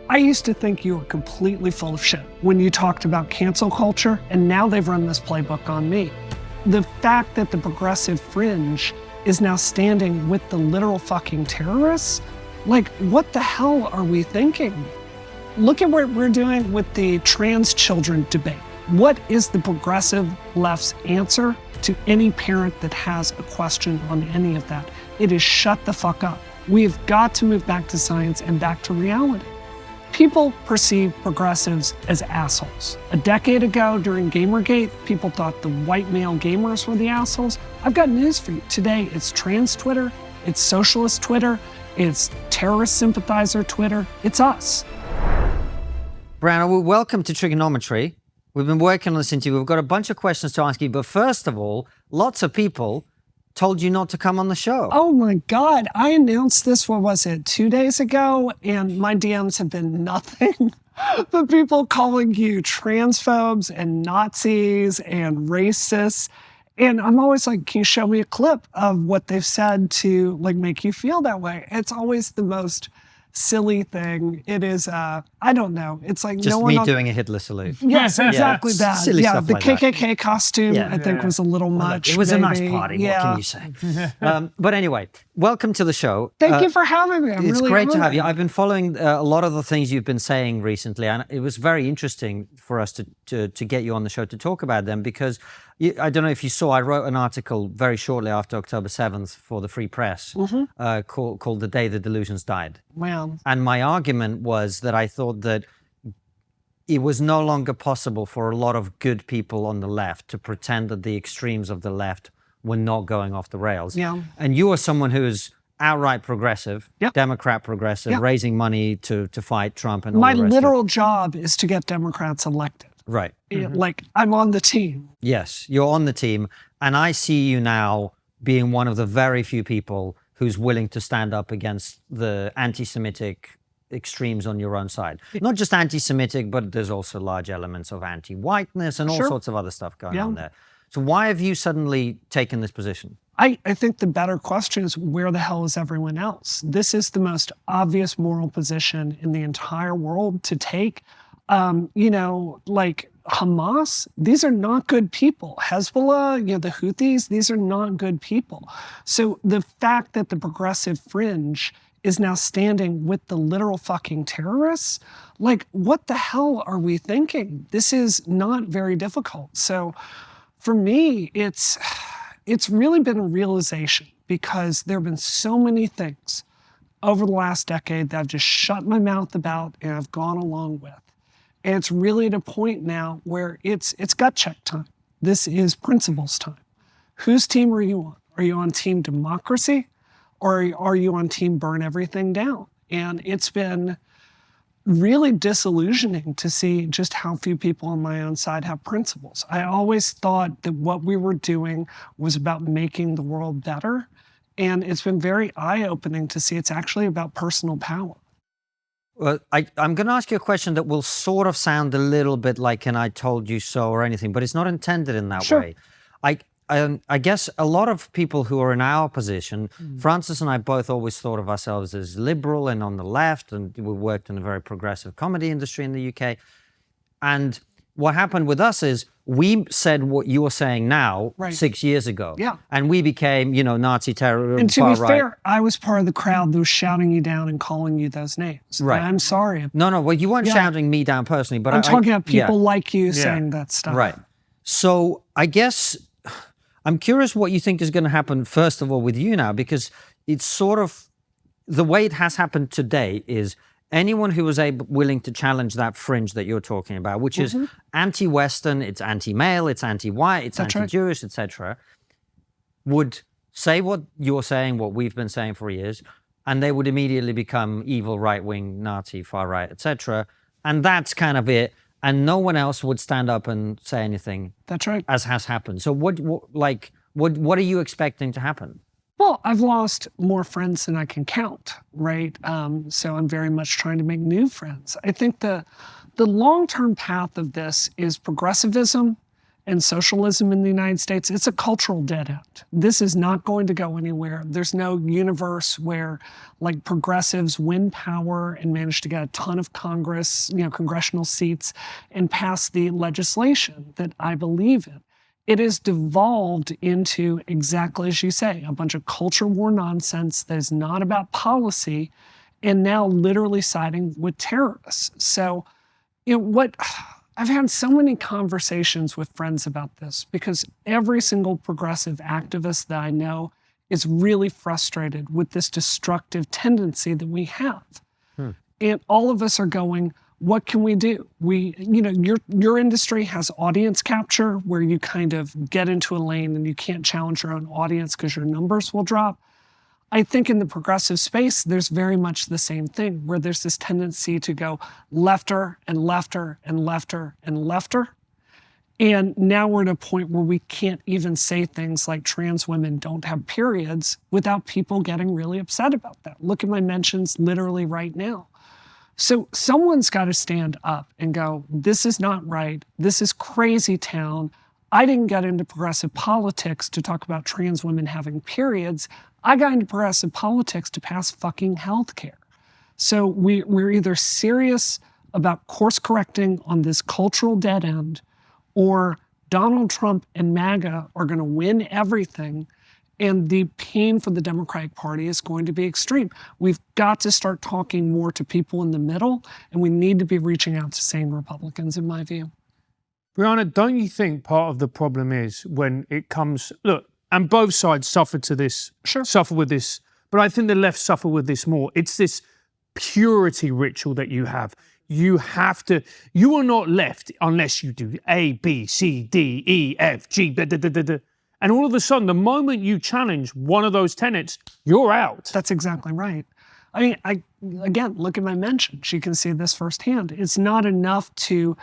I used to think you were completely full of shit when you talked about cancel culture, and now they've run this playbook on me. The fact that the progressive fringe is now standing with the literal fucking terrorists, like, what the hell are we thinking? Look at what we're doing with the trans children debate. What is the progressive left's answer to any parent that has a question on any of that? It is shut the fuck up. We've got to move back to science and back to reality. People perceive progressives as assholes. A decade ago during Gamergate, people thought the white male gamers were the assholes. I've got news for you. Today, it's trans Twitter, it's socialist Twitter, it's terrorist sympathizer Twitter, it's us. Brianna Wu, welcome to TRIGGERnometry. We've been working on this interview. We've got a bunch of questions to ask you, but first of all, lots of people told you not to come on the show. Oh my God, I announced this, 2 days ago, and my DMs have been nothing but people calling you transphobes and Nazis and racists. And I'm always like, can you show me a clip of what they've said to like make you feel that way? It's always the most silly thing. It is, I don't know. It's like just no one me doing a Hitler salute. Yes, exactly that. Silly stuff the like that. KKK costume, I think was a little much. It was maybe. a nice party, what can you say? But anyway, welcome to the show. Thank you for having me. It's really great to honored. have you. I've been following a lot of the things you've been saying recently, and it was very interesting for us to get you on the show to talk about them, because I don't know if you saw, I wrote an article very shortly after October 7th for the Free Press called The Day the Delusions Died. Wow. And my argument was that I thought that it was no longer possible for a lot of good people on the left to pretend that the extremes of the left were not going off the rails. Yeah. And you are someone who is outright progressive, Yep. Democrat progressive, Yep. raising money to fight Trump and all My the rest literal of job is to get Democrats elected. it. Right. Like, I'm on the team. Yes, you're on the team. And I see you now being one of the very few people who's willing to stand up against the anti-Semitic extremes on your own side. Not just anti-Semitic, but there's also large elements of anti-whiteness and all Sure. sorts of other stuff going on there. So why have you suddenly taken this position? I think the better question is, where the hell is everyone else? This is the most obvious moral position in the entire world to take. Like Hamas, these are not good people. Hezbollah, the Houthis, these are not good people. So the fact that the progressive fringe is now standing with the literal fucking terrorists, like, what the hell are we thinking? This is not very difficult. So for me, it's really been a realization, because there have been so many things over the last decade that I've just shut my mouth about and I've gone along with. And it's really at a point now where it's gut check time. This is principles time. Whose team are you on? Are you on team democracy, or are you on team burn everything down? And it's been really disillusioning to see just how few people on my own side have principles. I always thought that what we were doing was about making the world better. And it's been very eye-opening to see it's actually about personal power. Well, I'm going to ask you a question that will sort of sound a little bit like an I told you so or anything, but it's not intended in that Sure. way. I guess a lot of people who are in our position, Francis and I both always thought of ourselves as liberal and on the left, and we worked in a very progressive comedy industry in the UK. And what happened with us is we said what you're saying now 6 years ago. Yeah. And we became, Nazi terror. And to far be right. fair, I was part of the crowd that was shouting you down and calling you those names. Right. And I'm sorry. No, well, you weren't shouting me down personally, but I'm talking about people like you saying that stuff. Right. So I guess I'm curious what you think is going to happen, first of all, with you now, because it's sort of the way it has happened today is anyone who was willing to challenge that fringe that you're talking about, which is anti-Western, it's anti-male, it's anti-white, it's anti-Jewish, etc., would say what you're saying, what we've been saying for years, and they would immediately become evil, right-wing, Nazi, far-right, etc. And that's kind of it. And no one else would stand up and say anything. That's right. As has happened. So what are you expecting to happen? Well, I've lost more friends than I can count, right? So I'm very much trying to make new friends. I think the long-term path of this is progressivism and socialism in the United States, it's a cultural dead end. This is not going to go anywhere. There's no universe where like progressives win power and manage to get a ton of congressional seats and pass the legislation that I believe in. It is devolved into, exactly as you say, a bunch of culture war nonsense that is not about policy and now literally siding with terrorists. So, I've had so many conversations with friends about this because every single progressive activist that I know is really frustrated with this destructive tendency that we have. And all of us are going, what can we do? Your industry has audience capture where you kind of get into a lane and you can't challenge your own audience because your numbers will drop. I think in the progressive space, there's very much the same thing where there's this tendency to go lefter and lefter and lefter and lefter. And now we're at a point where we can't even say things like trans women don't have periods without people getting really upset about that. Look at my mentions literally right now. So someone's got to stand up and go, this is not right. This is crazy town. I didn't get into progressive politics to talk about trans women having periods. I got into progressive politics to pass fucking healthcare. So we're either serious about course correcting on this cultural dead end, or Donald Trump and MAGA are going to win everything, and the pain for the Democratic Party is going to be extreme. We've got to start talking more to people in the middle, and we need to be reaching out to sane Republicans, in my view. Brianna, don't you think part of the problem is when it comes, look, and both sides suffer with this, but I think the left suffer with this more. It's this purity ritual that you have. You are not left unless you do A, B, C, D, E, F, G, da, da, da, da, da. And all of a sudden, the moment you challenge one of those tenets, you're out. That's exactly right. I mean, again, look at my mentions. You can see this firsthand. It's not enough to,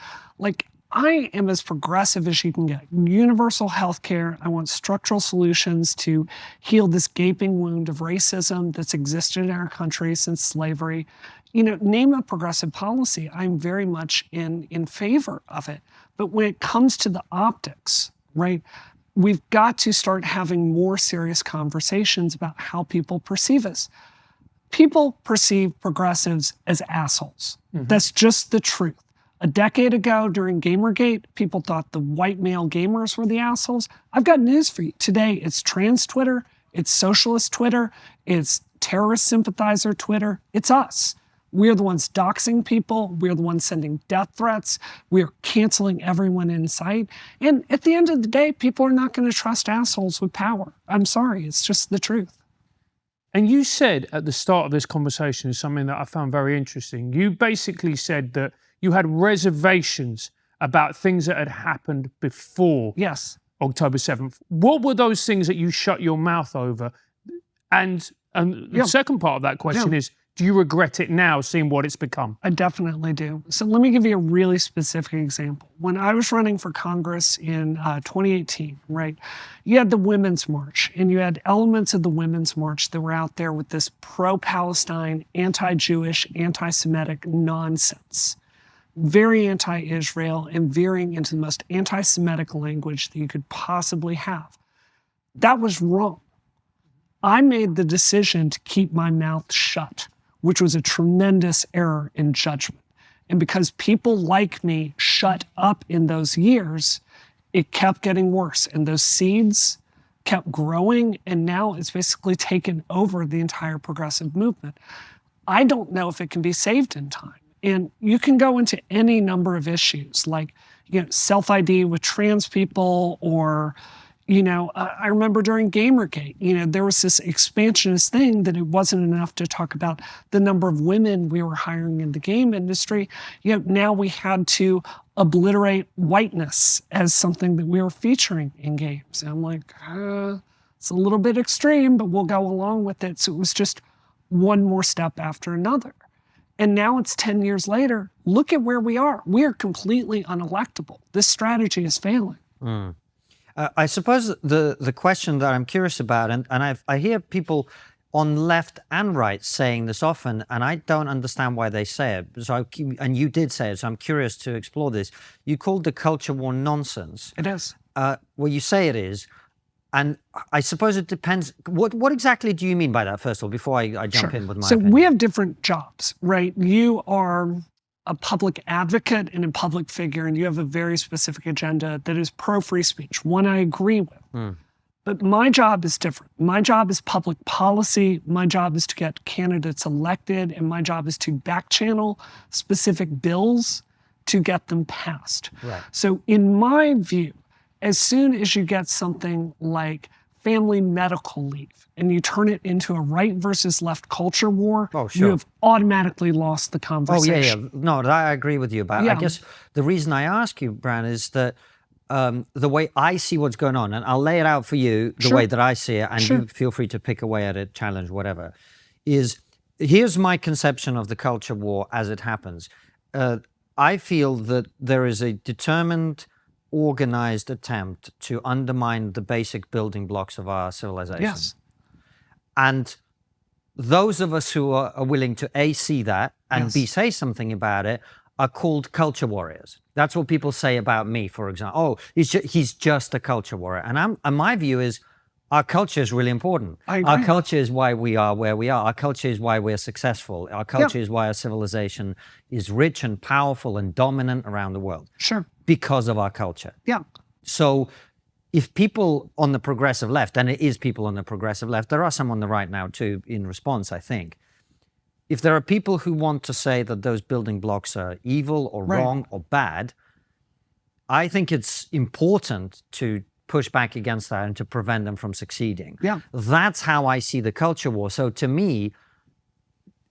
I am as progressive as you can get. Universal health care. I want structural solutions to heal this gaping wound of racism that's existed in our country since slavery. Name a progressive policy. I'm very much in favor of it. But when it comes to the optics, right, we've got to start having more serious conversations about how people perceive us. People perceive progressives as assholes. Mm-hmm. That's just the truth. A decade ago during Gamergate, people thought the white male gamers were the assholes. I've got news for you. Today, it's trans Twitter, it's socialist Twitter, it's terrorist sympathizer Twitter. It's us. We're the ones doxing people. We're the ones sending death threats. We're canceling everyone in sight. And at the end of the day, people are not going to trust assholes with power. I'm sorry. It's just the truth. And you said at the start of this conversation something that I found very interesting. You basically said that you had reservations about things that had happened before October 7th. What were those things that you shut your mouth over? And the second part of that question is, do you regret it now, seeing what it's become? I definitely do. So let me give you a really specific example. When I was running for Congress in 2018, right, you had the Women's March, and you had elements of the Women's March that were out there with this pro-Palestine, anti-Jewish, anti-Semitic nonsense. Very anti-Israel and veering into the most anti-Semitic language that you could possibly have. That was wrong. I made the decision to keep my mouth shut, which was a tremendous error in judgment. And because people like me shut up in those years, it kept getting worse. And those seeds kept growing, and now it's basically taken over the entire progressive movement. I don't know if it can be saved in time. And you can go into any number of issues like, self-ID with trans people, or, I remember during Gamergate, there was this expansionist thing that it wasn't enough to talk about the number of women we were hiring in the game industry. Now we had to obliterate whiteness as something that we were featuring in games. And I'm like, it's a little bit extreme, but we'll go along with it. So it was just one more step after another. And now it's 10 years later. Look at where we are. We are completely unelectable. This strategy is failing. I suppose the question that I'm curious about, and I hear people on left and right saying this often, and I don't understand why they say it. So, and you did say it, so I'm curious to explore this. You called the culture war nonsense. It is. Well, you say it is. And I suppose it depends. What exactly do you mean by that, first of all, before I jump in with my opinion? We have different jobs, right? You are a public advocate and a public figure, and you have a very specific agenda that is pro-free speech, one I agree with. But my job is different. My job is public policy. My job is to get candidates elected, and my job is to back-channel specific bills to get them passed. Right. So in my view, as soon as you get something like family medical leave and you turn it into a right versus left culture war, you have automatically lost the conversation. No, I agree with you about it. I guess the reason I ask you, Bran, is that the way I see what's going on, and I'll lay it out for you the way that I see it, and you feel free to pick away at it, challenge, whatever, is here's my conception of the culture war as it happens. I feel that there is a determined, organized attempt to undermine the basic building blocks of our civilization. Yes. And those of us who are willing to A, see that, and B, say something about it, are called culture warriors. That's what people say about me, for example. Oh, he's just a culture warrior. And my view is, our culture is really important. Our culture is why we are where we are. Our culture is why we're successful. Our culture is why our civilization is rich and powerful and dominant around the world. Sure. Because of our culture. Yeah. So if people on the progressive left, and it is people on the progressive left, there are some on the right now too, in response, I think. If there are people who want to say that those building blocks are evil or wrong or bad, I think it's important to push back against that and to prevent them from succeeding. Yeah. That's how I see the culture war. So to me,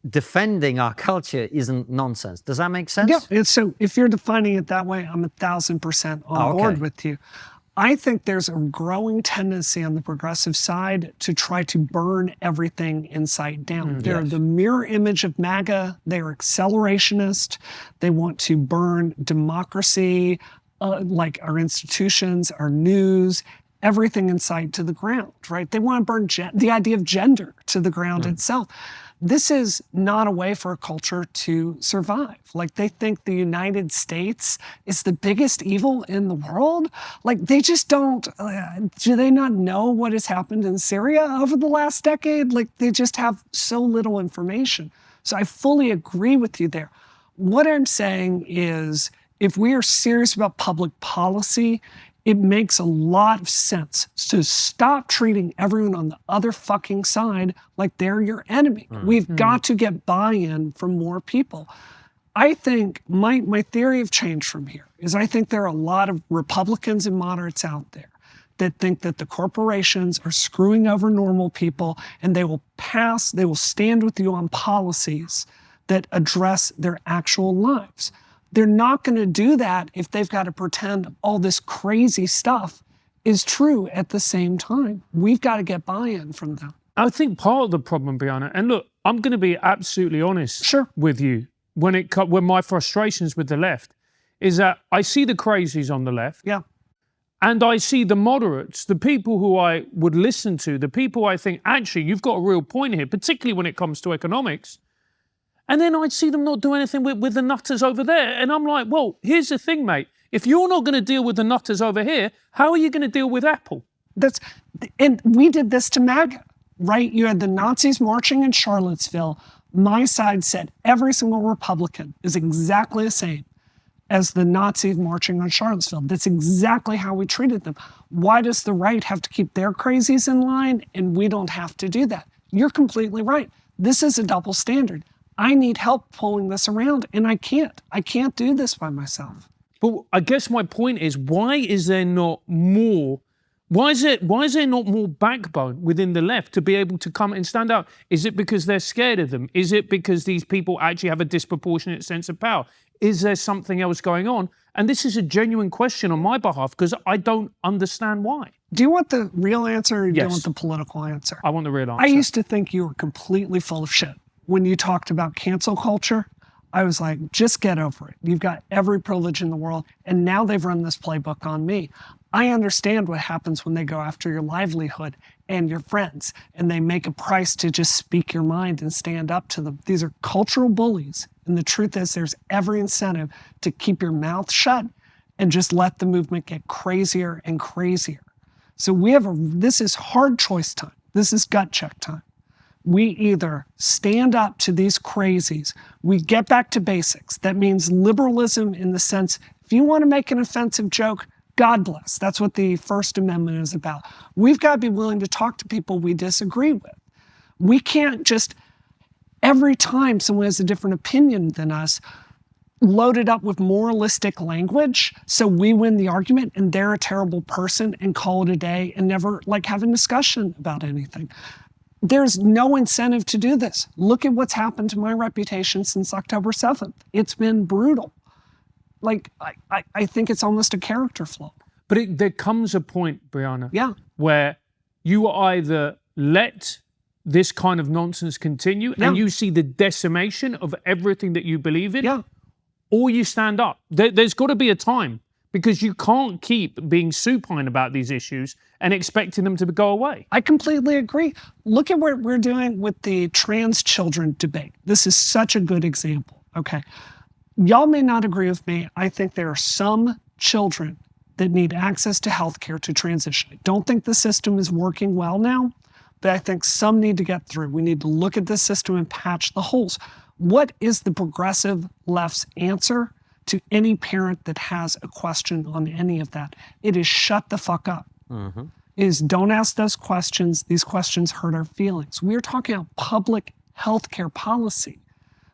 defending our culture isn't nonsense. Does that make sense? Yeah. So if you're defining it that way, I'm 1,000% on board with you. I think there's a growing tendency on the progressive side to try to burn everything inside down. They're the mirror image of MAGA. They're accelerationist. They want to burn democracy, like our institutions, our news, everything in sight to the ground, right? They want to burn the idea of gender to the ground itself. This is not a way for a culture to survive. Like, they think the United States is the biggest evil in the world. Like, they just don't, do they not know what has happened in Syria over the last decade? Like, they just have so little information. So I fully agree with you there. What I'm saying is, if we are serious about public policy, it makes a lot of sense to stop treating everyone on the other fucking side like they're your enemy. We've got to get buy-in from more people. I think my theory of change from here is I think there are a lot of Republicans and moderates out there that think that the corporations are screwing over normal people, and they will stand with you on policies that address their actual lives. They're not going to do that if they've got to pretend all this crazy stuff is true at the same time. We've got to get buy-in from them. I think part of the problem, Brianna, and look, I'm going to be absolutely honest with you when my frustrations with the left is that I see the crazies on the left. Yeah. And I see the moderates, the people who I would listen to, the people I think, actually, you've got a real point here, particularly when it comes to economics. And then I'd see them not do anything with the nutters over there. And I'm like, well, here's the thing, mate. If you're not going to deal with the nutters over here, how are you going to deal with Apple? And we did this to MAGA, right? You had the Nazis marching in Charlottesville. My side said every single Republican is exactly the same as the Nazis marching on Charlottesville. That's exactly how we treated them. Why does the right have to keep their crazies in line and we don't have to do that? You're completely right. This is a double standard. I need help pulling this around, and I can't. I can't do this by myself. But I guess my point is, why is there not more backbone within the left to be able to come and stand out? Is it because they're scared of them? Is it because these people actually have a disproportionate sense of power? Is there something else going on? And this is a genuine question on my behalf because I don't understand why. Do you want the real answer, or do you want the political answer? I want the real answer. I used to think you were completely full of shit. When you talked about cancel culture, I was like, just get over it. You've got every privilege in the world. And now they've run this playbook on me. I understand what happens when they go after your livelihood. and your friends, and they make a price to just speak your mind and stand up to them. These are cultural bullies, and the truth is there's every incentive to keep your mouth shut and just let the movement get crazier and crazier. So this is hard choice time. This is gut check time. We either stand up to these crazies, we get back to basics. That means liberalism in the sense, if you want to make an offensive joke, God bless. That's what the First Amendment is about. We've got to be willing to talk to people we disagree with. We can't just, every time someone has a different opinion than us, load it up with moralistic language so we win the argument and they're a terrible person and call it a day and never have a discussion about anything. There's no incentive to do this. Look at what's happened to my reputation since October 7th. It's been brutal. I think it's almost a character flaw. But there comes a point, Brianna, Yeah. where you either let this kind of nonsense continue and you see the decimation of everything that you believe in, or you stand up. There's got to be a time, because you can't keep being supine about these issues and expecting them to go away. I completely agree. Look at what we're doing with the trans children debate. This is such a good example, okay? Y'all may not agree with me. I think there are some children that need access to healthcare to transition. I don't think the system is working well now, but I think some need to get through. We need to look at this system and patch the holes. What is the progressive left's answer to any parent that has a question on any of that? It is shut the fuck up. Mm-hmm. It is don't ask those questions. These questions hurt our feelings. We are talking about public healthcare policy.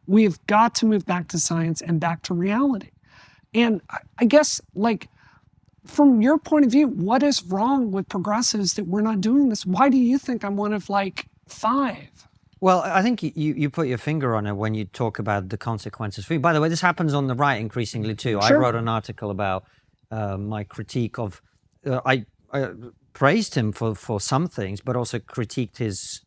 We have got to move back to science and back to reality. And I guess, from your point of view, what is wrong with progressives that we're not doing this? Why do you think I'm one of 5? Well, I think you put your finger on it when you talk about the consequences for you. By the way, this happens on the right increasingly too. Sure. I wrote an article about my critique of, I praised him for some things, but also critiqued his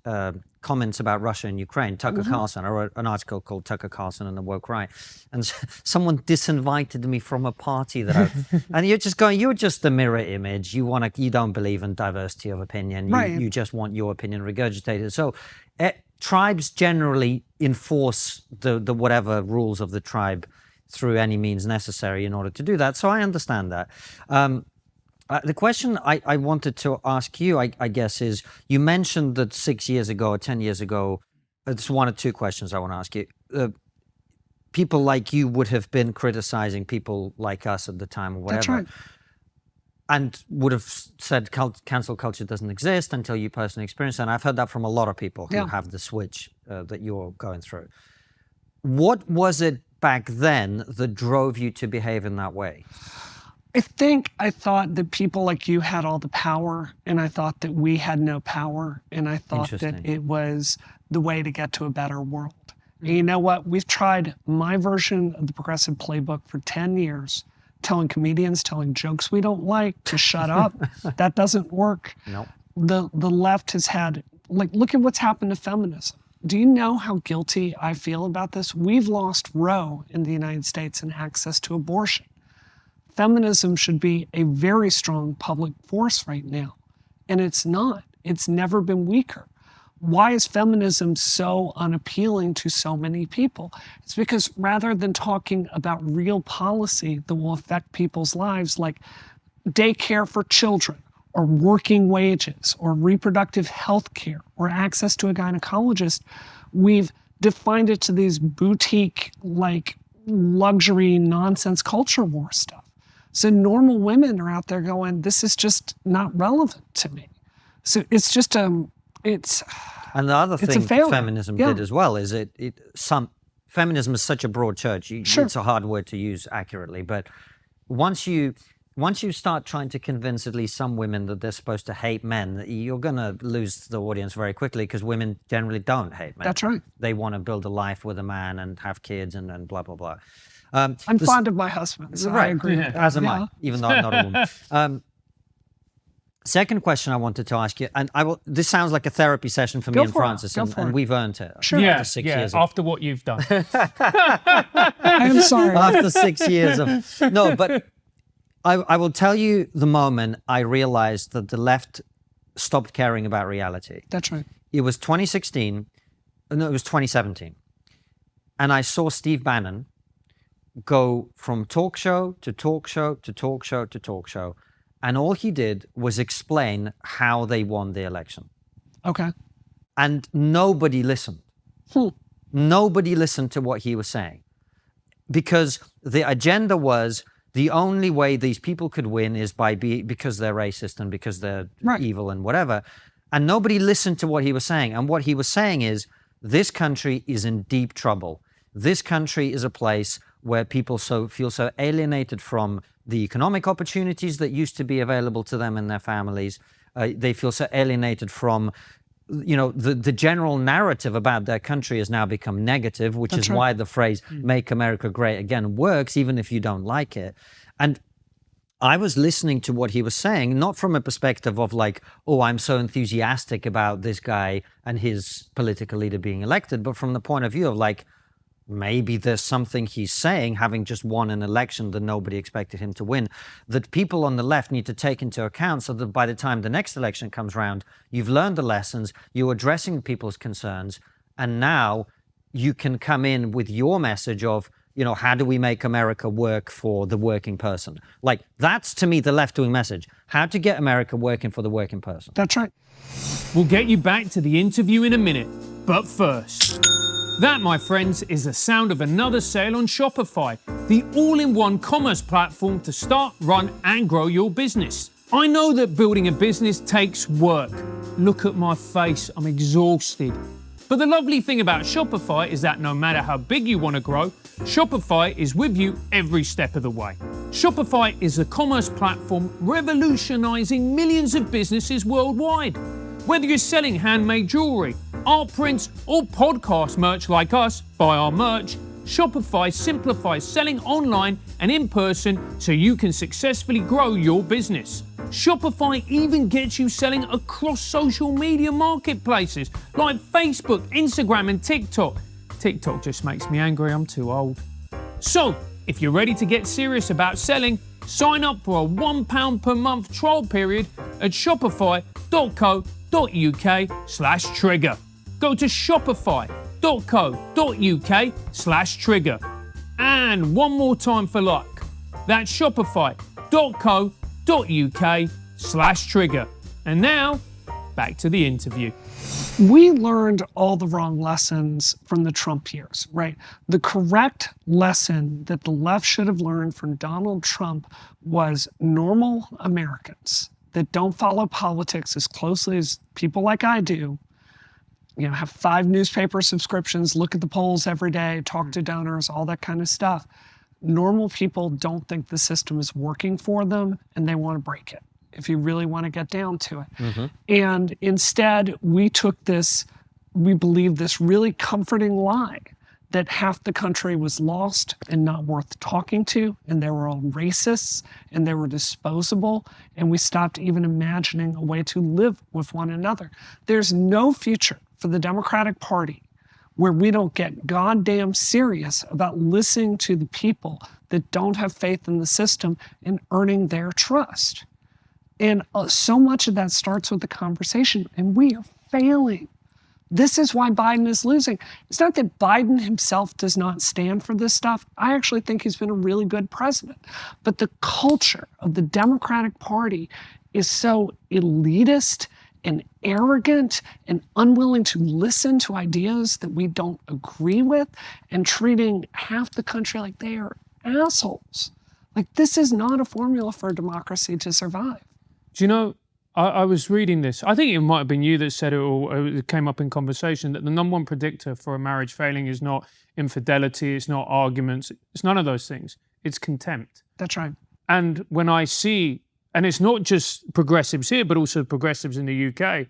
comments about Russia and Ukraine. Tucker Carlson, I wrote an article called Tucker Carlson and the Woke Right. And someone disinvited me from a party that and you're just going, you're just the mirror image. You don't believe in diversity of opinion. You just want your opinion regurgitated. So tribes generally enforce the whatever rules of the tribe through any means necessary in order to do that. So I understand that. The question I wanted to ask you, I guess, is you mentioned that 6 years ago or 10 years ago, it's one or two questions I want to ask you. People like you would have been criticizing people like us at the time or whatever. That's right. And would have said cancel culture doesn't exist until you personally experience it. And I've heard that from a lot of people who have the switch that you're going through. What was it back then that drove you to behave in that way? I thought that people like you had all the power, and I thought that we had no power, and I thought that it was the way to get to a better world. And you know what? We've tried my version of the progressive playbook for 10 years, telling comedians, telling jokes we don't like to shut up. That doesn't work. Nope. The left has had, look at what's happened to feminism. Do you know how guilty I feel about this? We've lost Roe in the United States and access to abortion. Feminism should be a very strong public force right now, and it's not. It's never been weaker. Why is feminism so unappealing to so many people? It's because rather than talking about real policy that will affect people's lives, like daycare for children, or working wages, or reproductive health care, or access to a gynecologist, we've defined it to these boutique, luxury nonsense culture war stuff. So normal women are out there going, this is just not relevant to me. So it's just it's. And the other thing feminism did as well is feminism is such a broad church. Sure. It's a hard word to use accurately, but once you start trying to convince at least some women that they're supposed to hate men, you're going to lose the audience very quickly, because women generally don't hate men. That's right. They want to build a life with a man and have kids and blah, blah, blah. I'm fond of my husband, so I agree. Yeah. As am I, even though I'm not a woman. Second question I wanted to ask you, and this sounds like a therapy session for me and Francis, and we've earned it. Sure. Yeah, after 6 years. After what you've done. I'm sorry. After 6 years of... No, but I will tell you the moment I realized that the left stopped caring about reality. That's right. It was 2016, no, it was 2017. And I saw Steve Bannon go from talk show to talk show to talk show to talk show. And all he did was explain how they won the election. Okay. And nobody listened. Nobody listened to what he was saying. Because the agenda was the only way these people could win is because they're racist and because they're evil and whatever. And nobody listened to what he was saying. And what he was saying is, this country is in deep trouble. This country is a place where people feel so alienated from the economic opportunities that used to be available to them and their families. They feel so alienated from, the general narrative about their country has now become negative, which is why the phrase "Make America Great Again" works, even if you don't like it. And I was listening to what he was saying, not from a perspective of like, oh, I'm so enthusiastic about this guy and his political leader being elected, but from the point of view of like, maybe there's something he's saying, having just won an election that nobody expected him to win, that people on the left need to take into account so that by the time the next election comes around, you've learned the lessons, you're addressing people's concerns, and now you can come in with your message of, how do we make America work for the working person? Like, that's to me the left-wing message. How to get America working for the working person. That's right. We'll get you back to the interview in a minute, but first... That, my friends, is the sound of another sale on Shopify, the all-in-one commerce platform to start, run, and grow your business. I know that building a business takes work. Look at my face, I'm exhausted. But the lovely thing about Shopify is that no matter how big you want to grow, Shopify is with you every step of the way. Shopify is a commerce platform revolutionizing millions of businesses worldwide. Whether you're selling handmade jewelry, art prints, or podcast merch like us, buy our merch, Shopify simplifies selling online and in person so you can successfully grow your business. Shopify even gets you selling across social media marketplaces like Facebook, Instagram, and TikTok. TikTok just makes me angry, I'm too old. So, if you're ready to get serious about selling, sign up for a £1 per month trial period at shopify.co.uk/trigger. Go to shopify.co.uk/trigger. And one more time for luck. That's shopify.co.uk/trigger. And now, back to the interview. We learned all the wrong lessons from the Trump years, right? The correct lesson that the left should have learned from Donald Trump was normal Americans that don't follow politics as closely as people like I do, have 5 newspaper subscriptions, look at the polls every day, talk to donors, all that kind of stuff. Normal people don't think the system is working for them and they want to break it, if you really want to get down to it. And instead, we believed this really comforting lie that half the country was lost and not worth talking to, and they were all racists, and they were disposable, and we stopped even imagining a way to live with one another. There's no future for the Democratic Party where we don't get goddamn serious about listening to the people that don't have faith in the system and earning their trust. And so much of that starts with the conversation, and we are failing. This is why Biden is losing. It's not that Biden himself does not stand for this stuff. I actually think he's been a really good president. But the culture of the Democratic Party is so elitist and arrogant and unwilling to listen to ideas that we don't agree with and treating half the country like they are assholes. Like, this is not a formula for a democracy to survive. Do you know, I was reading this. I think it might have been you that said it, or it came up in conversation, that the number one predictor for a marriage failing is not infidelity, it's not arguments, it's none of those things. It's contempt. That's right. And when I see, and it's not just progressives here, but also progressives in the UK,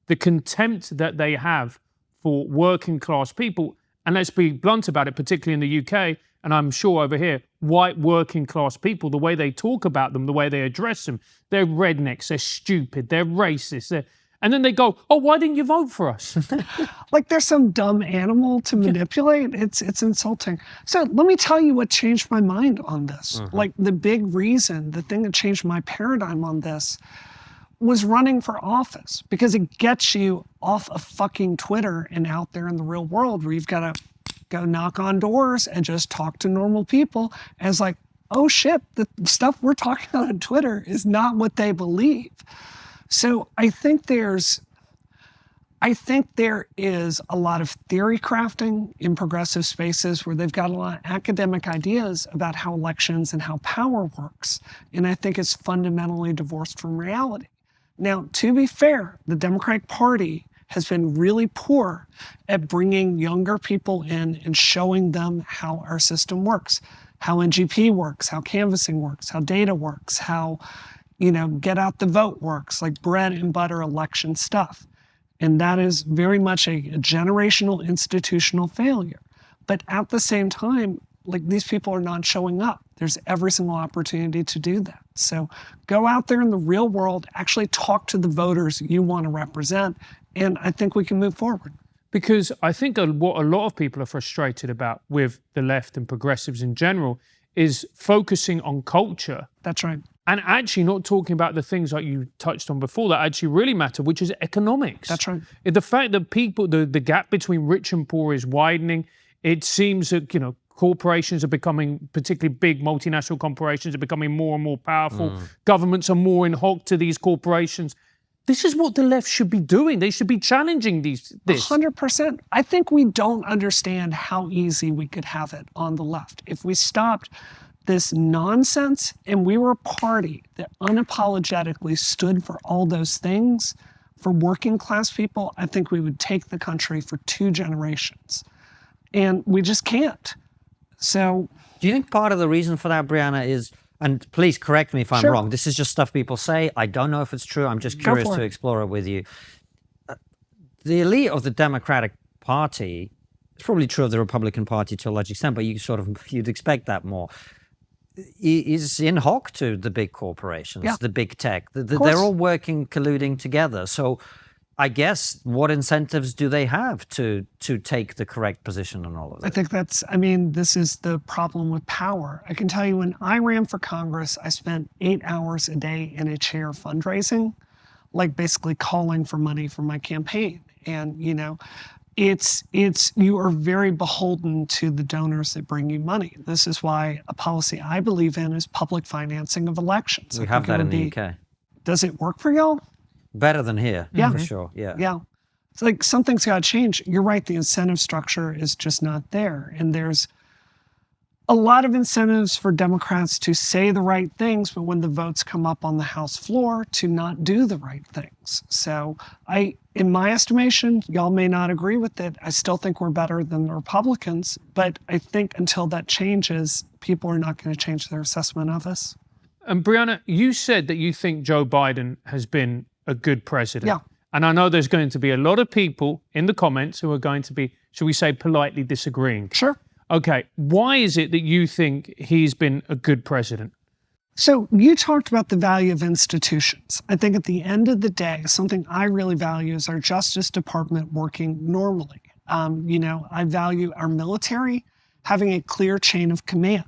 the contempt that they have for working class people, and let's be blunt about it, particularly in the UK, and I'm sure over here, white working class people, the way they talk about them, the way they address them, they're rednecks, they're stupid, they're racist, and then they go, oh, why didn't you vote for us? Like they're some dumb animal to manipulate. It's insulting. So let me tell you what changed my mind on this. Like the big reason, the thing that changed my paradigm on this was running for office, because it gets you off of fucking Twitter and out there in the real world where you've got to go knock on doors and just talk to normal people. And it's like, oh shit, the stuff we're talking about on Twitter is not what they believe. So I think there is a lot of theory crafting in progressive spaces where they've got a lot of academic ideas about how elections and how power works. And I think it's fundamentally divorced from reality. Now, to be fair, the Democratic Party has been really poor at bringing younger people in and showing them how our system works, how NGP works, how canvassing works, how data works, how, get out the vote works, like bread and butter election stuff. And that is very much a generational institutional failure. But at the same time, like, these people are not showing up. There's every single opportunity to do that. So go out there in the real world, actually talk to the voters you want to represent, and I think we can move forward. Because I think what a lot of people are frustrated about with the left and progressives in general is focusing on culture. That's right. And actually not talking about the things like you touched on before that actually really matter, which is economics. That's right. The fact that people, the gap between rich and poor is widening. It seems that, corporations are becoming, particularly big multinational corporations, are becoming more and more powerful. Governments are more in hock to these corporations. This is what the left should be doing. They should be challenging this. 100%. I think we don't understand how easy we could have it on the left. If we stopped this nonsense and we were a party that unapologetically stood for all those things, for working class people, I think we would take the country for 2 generations. And we just can't. So, do you think part of the reason for that, Brianna, is, and please correct me if I'm wrong, this is just stuff people say, I don't know if it's true, I'm just curious to explore it with you. The elite of the Democratic Party, it's probably true of the Republican Party to a large extent, but you'd expect that more, is in hock to the big corporations, the big tech. They're all working, colluding together. So I guess, what incentives do they have to take the correct position on all of this? I think this is the problem with power. I can tell you, when I ran for Congress, I spent 8 hours a day in a chair fundraising, like basically calling for money for my campaign. And, you are very beholden to the donors that bring you money. This is why a policy I believe in is public financing of elections. We have that in the UK. Does it work for y'all? Better than here, for sure, Yeah. It's like something's got to change. You're right, the incentive structure is just not there. And there's a lot of incentives for Democrats to say the right things, but when the votes come up on the House floor, to not do the right things. So in my estimation, y'all may not agree with it. I still think we're better than the Republicans, but I think until that changes, people are not going to change their assessment of us. And Brianna, you said that you think Joe Biden has been a good president. Yeah. And I know there's going to be a lot of people in the comments who are going to be, shall we say, politely disagreeing. Sure. Okay. Why is it that you think he's been a good president? So you talked about the value of institutions. I think at the end of the day, something I really value is our Justice Department working normally. I value our military having a clear chain of command.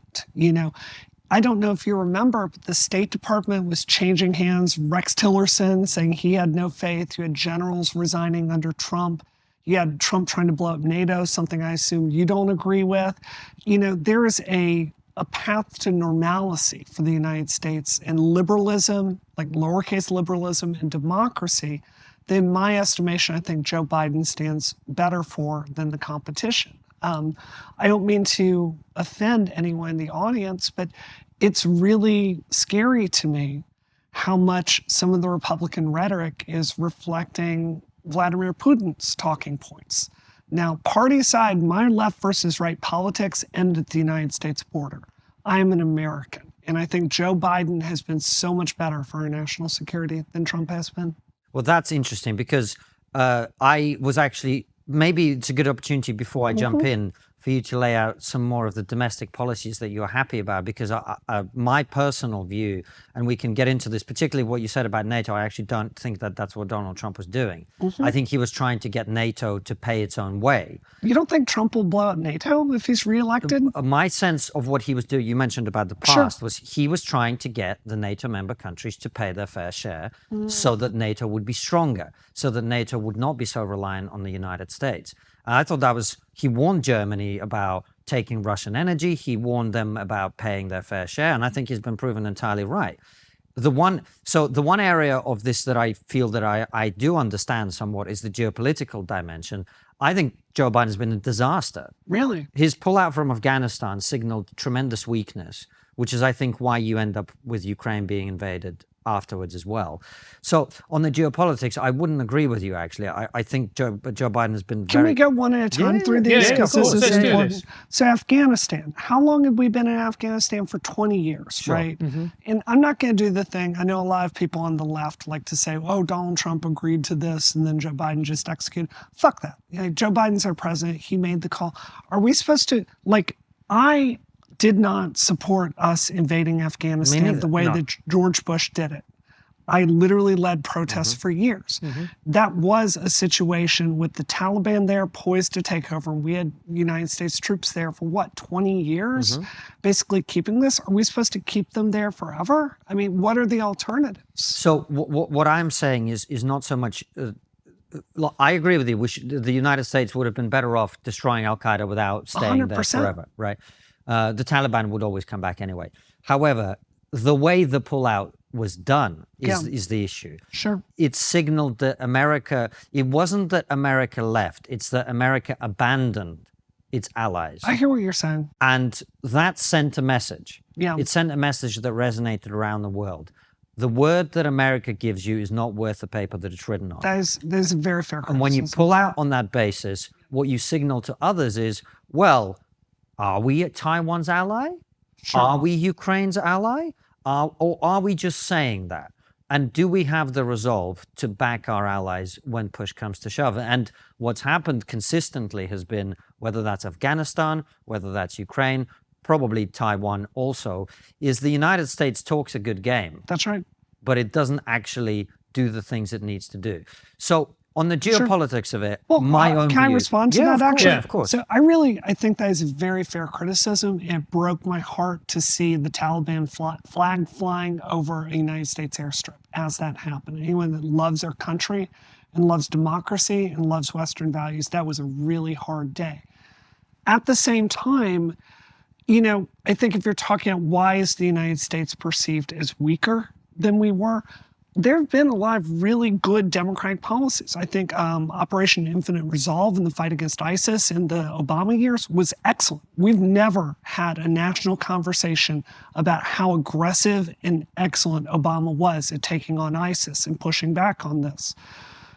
I don't know if you remember, but the State Department was changing hands. Rex Tillerson saying he had no faith. You had generals resigning under Trump. You had Trump trying to blow up NATO, something I assume you don't agree with. There is a path to normalcy for the United States, and liberalism, like lowercase liberalism, and democracy, that in my estimation, I think Joe Biden stands better for than the competition. I don't mean to offend anyone in the audience, but it's really scary to me how much some of the Republican rhetoric is reflecting Vladimir Putin's talking points. Now, party aside, my left versus right politics end at the United States border. I am an American, and I think Joe Biden has been so much better for our national security than Trump has been. Well, that's interesting, because I was actually, maybe it's a good opportunity before I jump in for you to lay out some more of the domestic policies that you're happy about, because my personal view, and we can get into this, particularly what you said about NATO, I actually don't think that that's what Donald Trump was doing. I think he was trying to get NATO to pay its own way. You don't think Trump will blow up NATO if he's reelected? My sense of what he was doing, you mentioned about the past, was he was trying to get the NATO member countries to pay their fair share so that NATO would be stronger, so that NATO would not be so reliant on the United States. I thought that was, he warned Germany about taking Russian energy. He warned them about paying their fair share. And I think he's been proven entirely right. The one area of this that I feel that I do understand somewhat is the geopolitical dimension. I think Joe Biden's been a disaster. Really? His pullout from Afghanistan signaled tremendous weakness, which is, I think, why you end up with Ukraine being invaded afterwards as well. So on the geopolitics, I wouldn't agree with you, actually. I think Joe Biden has been Can we go one at a time through these? Because this is important. So Afghanistan, how long have we been in Afghanistan? For 20 years, right? And I'm not going to do the thing. I know a lot of people on the left like to say, oh, Donald Trump agreed to this and then Joe Biden just executed. Fuck that. You know, Joe Biden's our president. He made the call. Are we supposed to, I did not support us invading Afghanistan the way that George Bush did it. I literally led protests for years. That was a situation with the Taliban there poised to take over. We had United States troops there for 20 years, basically keeping this. Are we supposed to keep them there forever? I mean, what are the alternatives? So what I'm saying is not so much, I agree with you. The United States would have been better off destroying Al-Qaeda without staying 100%. There forever, right? The Taliban would always come back anyway. However, the way the pullout was done is the issue. Sure. It signaled that it wasn't that America left, it's that America abandoned its allies. I hear what you're saying. And that sent a message. Yeah. It sent a message that resonated around the world. The word that America gives you is not worth the paper that it's written on. That is a very fair criticism. And when you pull out on that basis, what you signal to others is, well, are we Taiwan's ally? Sure. Are we Ukraine's ally? Or are we just saying that? And do we have the resolve to back our allies when push comes to shove? And what's happened consistently has been, whether that's Afghanistan, whether that's Ukraine, probably Taiwan also, is the United States talks a good game. That's right. But it doesn't actually do the things it needs to do. So on the geopolitics of it, my own Can I respond to that, actually? Yeah, of course. So I think that is a very fair criticism. It broke my heart to see the Taliban flag flying over a United States airstrip as that happened. Anyone that loves their country and loves democracy and loves Western values, that was a really hard day. At the same time, I think if you're talking about why is the United States perceived as weaker than we were, there have been a lot of really good democratic policies. I think Operation Infinite Resolve in the fight against ISIS in the Obama years was excellent. We've never had a national conversation about how aggressive and excellent Obama was at taking on ISIS and pushing back on this.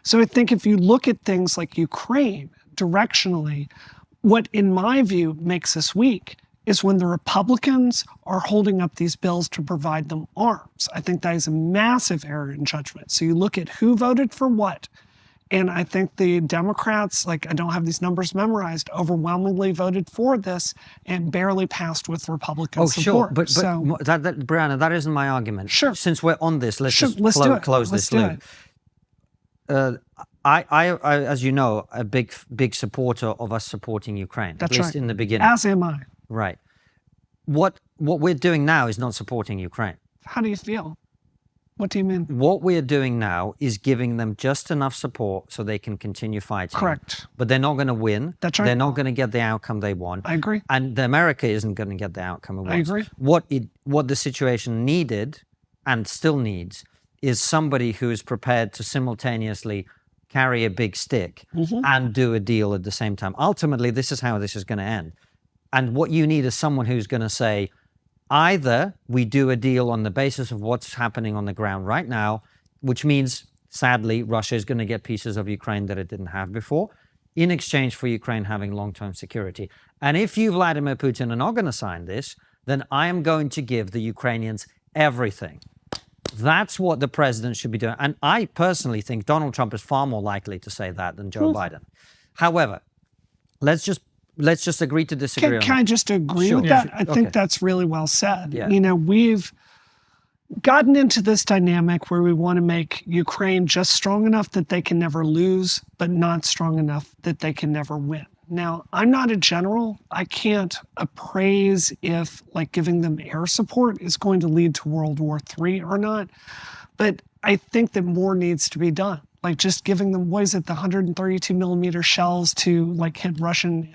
So I think if you look at things like Ukraine directionally, what in my view makes us weak is when the Republicans are holding up these bills to provide them arms. I think that is a massive error in judgment. So you look at who voted for what, and I think the Democrats, I don't have these numbers memorized, overwhelmingly voted for this and barely passed with Republican support. Sure, but Brianna, that isn't my argument. Sure. Since we're on this, let's close this loop. I, as you know, a big supporter of us supporting Ukraine. That's at least right. In the beginning. As am I. Right. What we're doing now is not supporting Ukraine. How do you feel? What do you mean? What we're doing now is giving them just enough support so they can continue fighting. Correct. But they're not going to win. That's right. They're not going to get the outcome they want. I agree. And America isn't going to get the outcome it wants. I agree. What the situation needed and still needs is somebody who is prepared to simultaneously carry a big stick and do a deal at the same time. Ultimately, this is how this is going to end. And what you need is someone who's going to say, either we do a deal on the basis of what's happening on the ground right now, which means, sadly, Russia is going to get pieces of Ukraine that it didn't have before, in exchange for Ukraine having long-term security. And if you, Vladimir Putin, are not going to sign this, then I am going to give the Ukrainians everything. That's what the president should be doing. And I personally think Donald Trump is far more likely to say that than Joe Biden. However, let's just let's just agree to disagree. Can I just agree with that? I think that's really well said. Yeah. You know, we've gotten into this dynamic where we want to make Ukraine just strong enough that they can never lose, but not strong enough that they can never win. Now, I'm not a general. I can't appraise if like giving them air support is going to lead to World War III or not. But I think that more needs to be done. Like just giving them, what is it, the 132 millimeter shells to like hit Russian,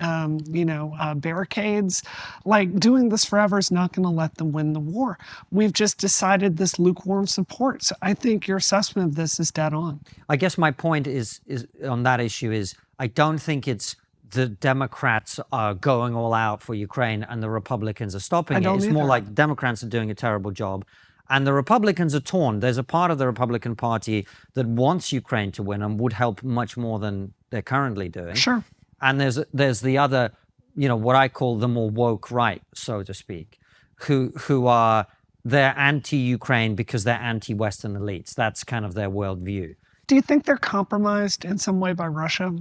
barricades. Like doing this forever is not going to let them win the war. We've just decided this lukewarm support. So I think your assessment of this is dead on. I guess my point is on that issue is I don't think it's the Democrats are going all out for Ukraine and the Republicans are stopping it. It's more like Democrats are doing a terrible job. And the Republicans are torn. There's a part of the Republican Party that wants Ukraine to win and would help much more than they're currently doing. Sure. And there's the other, what I call the more woke right, so to speak, who are, they're anti-Ukraine because they're anti-Western elites. That's kind of their worldview. Do you think they're compromised in some way by Russia?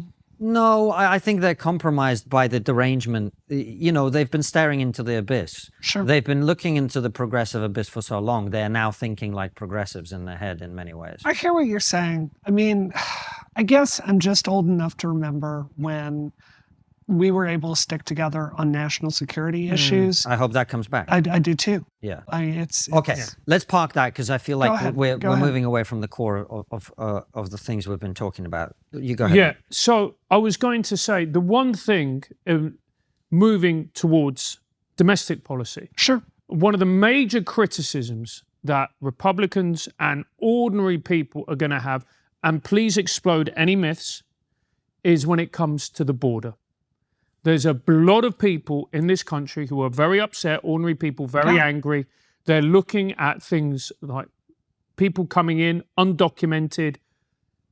No, I think they're compromised by the derangement. They've been staring into the abyss. Sure. They've been looking into the progressive abyss for so long. They're now thinking like progressives in their head in many ways. I hear what you're saying. I mean, I guess I'm just old enough to remember when we were able to stick together on national security issues. I hope that comes back. I do too. Yeah. Okay. Let's park that because I feel like we're ahead. moving away from the core of the things we've been talking about. You go ahead. Yeah. So I was going to say the one thing moving towards domestic policy. Sure. One of the major criticisms that Republicans and ordinary people are going to have, and please explode any myths, is when it comes to the border. There's a lot of people in this country who are very upset, ordinary people, very angry. They're looking at things like people coming in undocumented.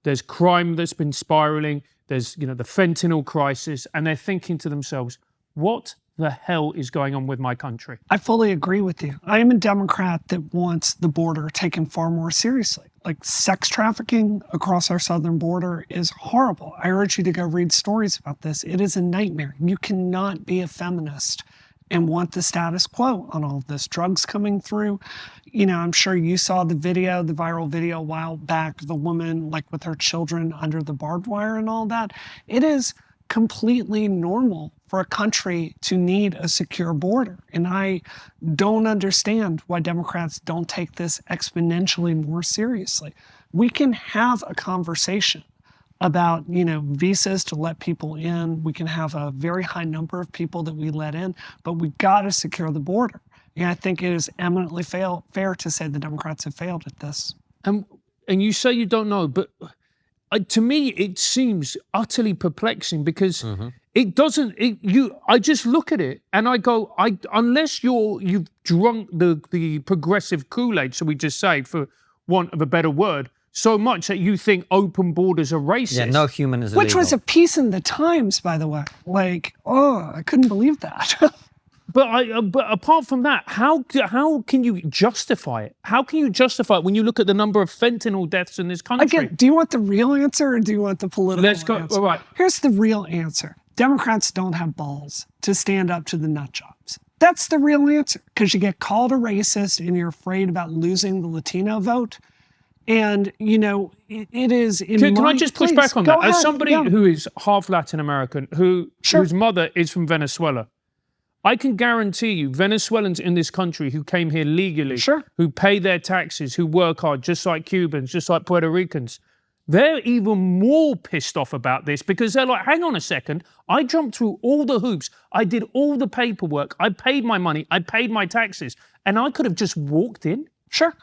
There's crime that's been spiraling. There's, the fentanyl crisis. And they're thinking to themselves, what the hell is going on with my country? I fully agree with you. I am a Democrat that wants the border taken far more seriously. Like sex trafficking across our southern border is horrible. I urge you to go read stories about this. It is a nightmare. You cannot be a feminist and want the status quo on all of this. Drugs coming through. I'm sure you saw the viral video a while back, the woman like with her children under the barbed wire and all that. It is completely normal for a country to need a secure border. And I don't understand why Democrats don't take this exponentially more seriously. We can have a conversation about, visas to let people in. We can have a very high number of people that we let in, but we got to secure the border. And I think it is eminently fair to say the Democrats have failed at this. And you say you don't know, but to me, it seems utterly perplexing because it doesn't. I just look at it and I go, unless you've drunk the progressive Kool-Aid, so we just say, for want of a better word, so much that you think open borders are racist. Yeah, no human is illegal. Which was a piece in the Times, by the way. Like, I couldn't believe that. But apart from that, how can you justify it? How can you justify it when you look at the number of fentanyl deaths in this country? Again, do you want the real answer or do you want the political answer? Let's go. All right. Here's the real answer. Democrats don't have balls to stand up to the nut jobs. That's the real answer, because you get called a racist and you're afraid about losing the Latino vote. And, it is in Can I just push back on that? Ahead. As somebody who is half Latin American, whose mother is from Venezuela, I can guarantee you Venezuelans in this country who came here legally, who pay their taxes, who work hard, just like Cubans, just like Puerto Ricans, they're even more pissed off about this because they're like, hang on a second, I jumped through all the hoops, I did all the paperwork, I paid my money, I paid my taxes, and I could have just walked in? Sure.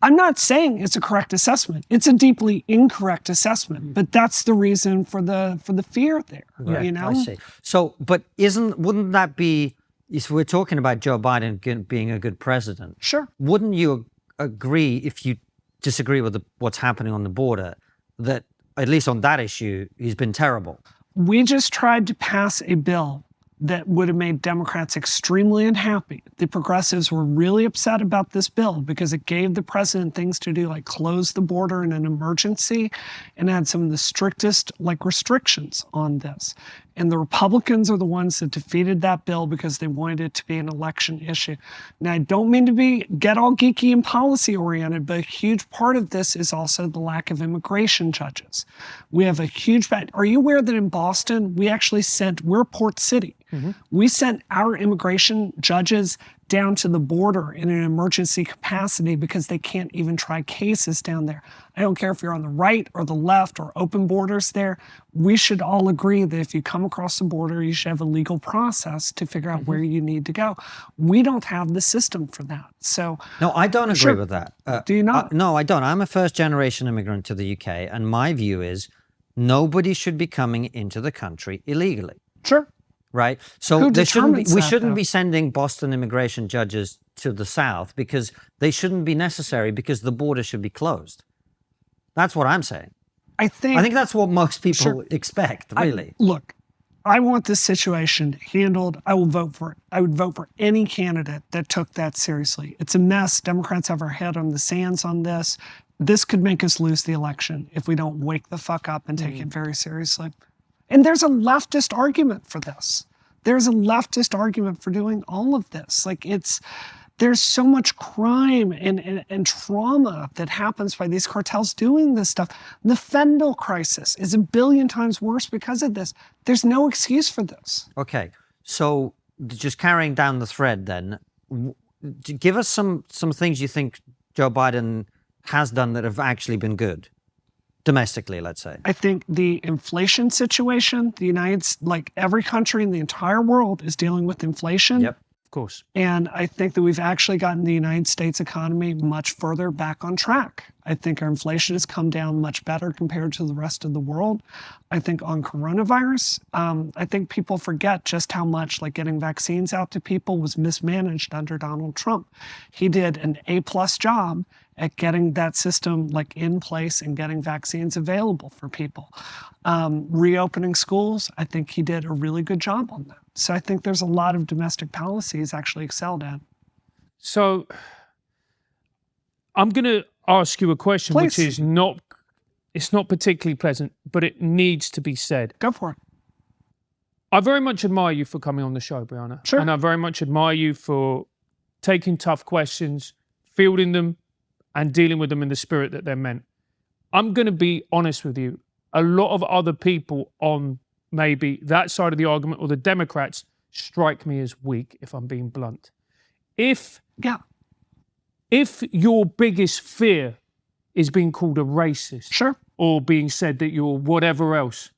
I'm not saying it's a correct assessment. It's a deeply incorrect assessment, but that's the reason for the fear there. Right, I see. So, but wouldn't that be, if we're talking about Joe Biden being a good president, sure, wouldn't you agree, if you disagree with what's happening on the border, that at least on that issue, he's been terrible? We just tried to pass a bill that would have made Democrats extremely unhappy. The progressives were really upset about this bill because it gave the president things to do, like close the border in an emergency, and had some of the strictest restrictions on this. And the Republicans are the ones that defeated that bill because they wanted it to be an election issue. Now, I don't mean to get all geeky and policy oriented, but a huge part of this is also the lack of immigration judges. We have a huge, are you aware that in Boston, we're a port city. We sent our immigration judges down to the border in an emergency capacity because they can't even try cases down there. I don't care if you're on the right or the left or open borders there. We should all agree that if you come across the border, you should have a legal process to figure out where you need to go. We don't have the system for that. So no, I don't agree with that. Do you not? No, I don't. I'm a first-generation immigrant to the UK, and my view is nobody should be coming into the country illegally. Sure. Right? So we shouldn't be sending Boston immigration judges to the south because they shouldn't be necessary because the border should be closed. That's what I'm saying. I think that's what most people expect, really. Look, I want this situation handled. I will vote for it. I would vote for any candidate that took that seriously. It's a mess. Democrats have our head on the sands on this. This could make us lose the election if we don't wake the fuck up and take it very seriously. And there's a leftist argument for this. There's a leftist argument for doing all of this. There's so much crime and trauma that happens by these cartels doing this stuff. The fentanyl crisis is 1 billion times worse because of this. There's no excuse for this. Okay, so just carrying down the thread then, give us some things you think Joe Biden has done that have actually been good. Domestically, let's say. I think the inflation situation, every country in the entire world is dealing with inflation. Yep, of course. And I think that we've actually gotten the United States economy much further back on track. I think our inflation has come down much better compared to the rest of the world. I think on coronavirus, I think people forget just how much getting vaccines out to people was mismanaged under Donald Trump. He did an A+ job at getting that system in place and getting vaccines available for people. Reopening schools, I think he did a really good job on that. So I think there's a lot of domestic policy he's actually excelled at. So I'm going to ask you a question, Please. which is not particularly pleasant, but it needs to be said. Go for it. I very much admire you for coming on the show, Brianna. Sure. And I very much admire you for taking tough questions, fielding them, and dealing with them in the spirit that they're meant. I'm going to be honest with you. A lot of other people on maybe that side of the argument, or the Democrats, strike me as weak, if I'm being blunt. If your biggest fear is being called a racist, Sure, or being said that you're whatever else,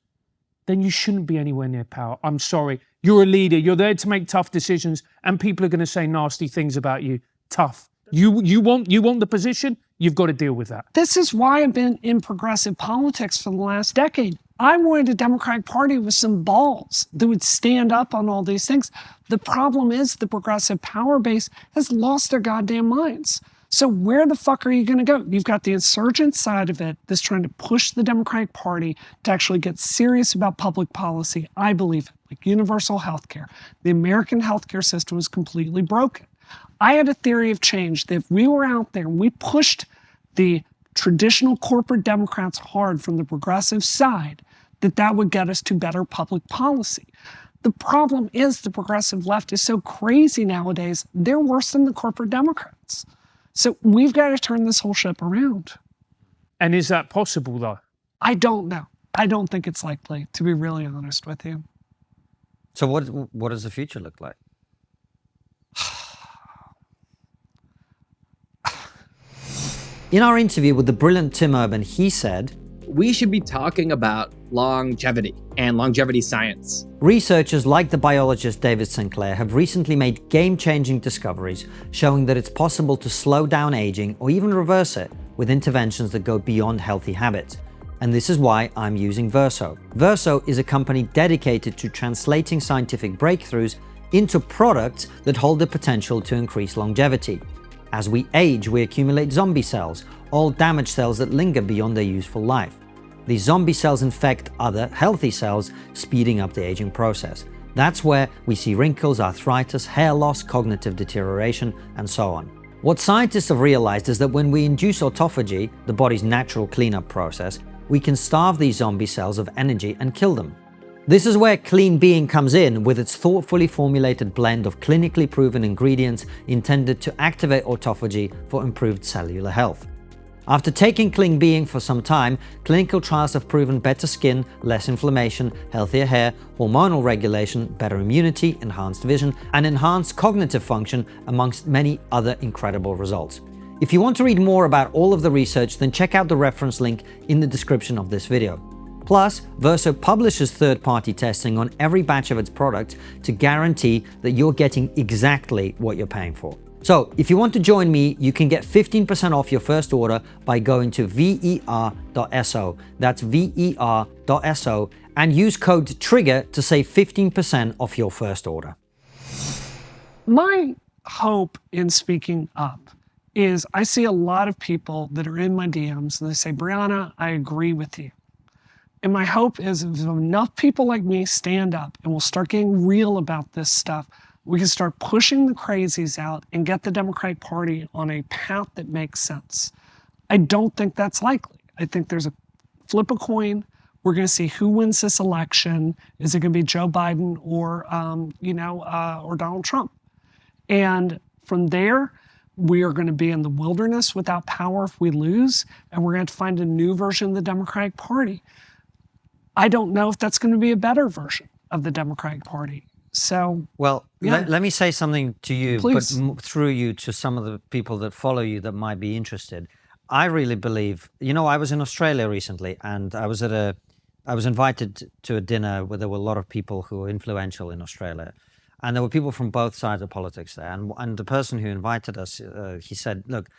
then you shouldn't be anywhere near power. I'm sorry. You're a leader. You're there to make tough decisions, and people are going to say nasty things about you. Tough. You want the position, you've got to deal with that. This is why I've been in progressive politics for the last decade. I wanted a Democratic Party with some balls that would stand up on all these things. The problem is the progressive power base has lost their goddamn minds. So where the fuck are you going to go? You've got the insurgent side of it that's trying to push the Democratic Party to actually get serious about public policy. I believe it, like universal health care. The American healthcare system is completely broken. I had a theory of change that if we were out there and we pushed the traditional corporate Democrats hard from the progressive side, that would get us to better public policy. The problem is the progressive left is so crazy nowadays, they're worse than the corporate Democrats. So we've got to turn this whole ship around. And is that possible, though? I don't know. I don't think it's likely, to be really honest with you. So what does the future look like? In our interview with the brilliant Tim Urban, he said, we should be talking about longevity and longevity science. Researchers like the biologist David Sinclair have recently made game-changing discoveries showing that it's possible to slow down aging or even reverse it with interventions that go beyond healthy habits. And this is why I'm using Verso. Verso is a company dedicated to translating scientific breakthroughs into products that hold the potential to increase longevity. As we age, we accumulate zombie cells, all damaged cells that linger beyond their useful life. These zombie cells infect other healthy cells, speeding up the aging process. That's where we see wrinkles, arthritis, hair loss, cognitive deterioration, and so on. What scientists have realized is that when we induce autophagy, the body's natural cleanup process, we can starve these zombie cells of energy and kill them. This is where Clean Being comes in with its thoughtfully formulated blend of clinically proven ingredients intended to activate autophagy for improved cellular health. After taking Clean Being for some time, clinical trials have proven better skin, less inflammation, healthier hair, hormonal regulation, better immunity, enhanced vision, and enhanced cognitive function, amongst many other incredible results. If you want to read more about all of the research, then check out the reference link in the description of this video. Plus, Verso publishes third-party testing on every batch of its products to guarantee that you're getting exactly what you're paying for. So, if you want to join me, you can get 15% off your first order by going to ver.so. That's ver.so, and use code TRIGGER to save 15% off your first order. My hope in speaking up is I see a lot of people that are in my DMs and they say, Brianna, I agree with you. And my hope is if enough people like me stand up and we'll start getting real about this stuff, we can start pushing the crazies out and get the Democratic Party on a path that makes sense. I don't think that's likely. I think there's a flip a coin. We're going to see who wins this election. Is it going to be Joe Biden or Donald Trump? And from there, we are going to be in the wilderness without power if we lose, and we're going to have to find a new version of the Democratic Party. I don't know if that's going to be a better version of the Democratic Party. So, well, yeah. let me say something to you, Please. but through you to some of the people that follow you that might be interested. I really believe, I was in Australia recently, and I was invited to a dinner where there were a lot of people who were influential in Australia. And there were people from both sides of politics there. And the person who invited us, he said, look,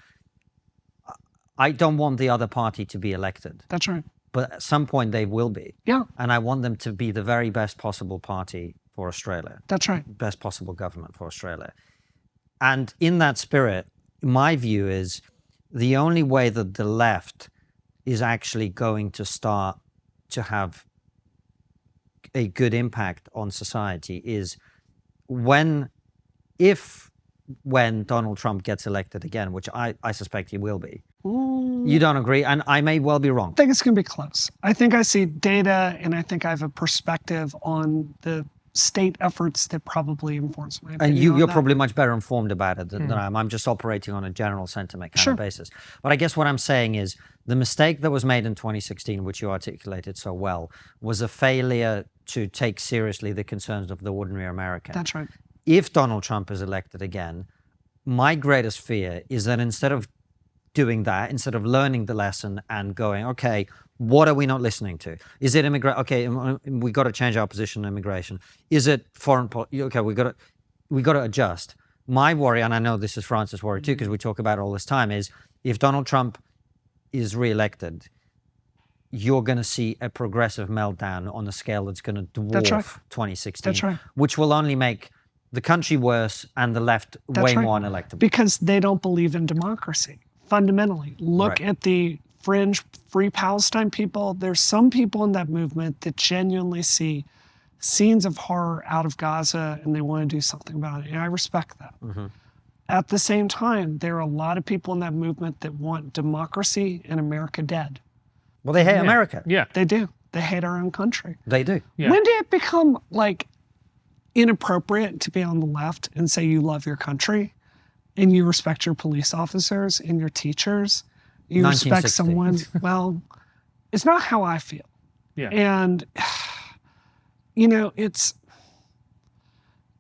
I don't want the other party to be elected. That's right. But at some point they will be. Yeah. And I want them to be the very best possible party for Australia. That's right. Best possible government for Australia. And in that spirit, my view is the only way that the left is actually going to start to have a good impact on society is when Donald Trump gets elected again, which I suspect he will be. You don't agree? And I may well be wrong. I think it's going to be close. I think I see data, and I think I have a perspective on the state efforts that probably informs my opinion. And you're probably much better informed about it than I am. I'm just operating on a general sentiment kind of basis. But I guess what I'm saying is the mistake that was made in 2016, which you articulated so well, was a failure to take seriously the concerns of the ordinary American. That's right. If Donald Trump is elected again, my greatest fear is that instead of doing that, instead of learning the lesson and going, okay, what are we not listening to? Is it immigration? Okay, we got to change our position on immigration. Is it foreign policy? Okay, we got to adjust. My worry, and I know this is Francis' worry too, because we talk about it all this time, is if Donald Trump is reelected, you're going to see a progressive meltdown on a scale that's going to dwarf 2016, That's right. which will only make the country worse and the left way more unelectable. Because they don't believe in democracy. Fundamentally, look at the fringe Free Palestine people. There's some people in that movement that genuinely see scenes of horror out of Gaza and they want to do something about it. And I respect that. Mm-hmm. At the same time, there are a lot of people in that movement that want democracy and America dead. Well, they hate America. Yeah. They do. They hate our own country. They do. Yeah. When did it become inappropriate to be on the left and say you love your country? And you respect your police officers and your teachers. You respect someone. Well, it's not how I feel. Yeah. And,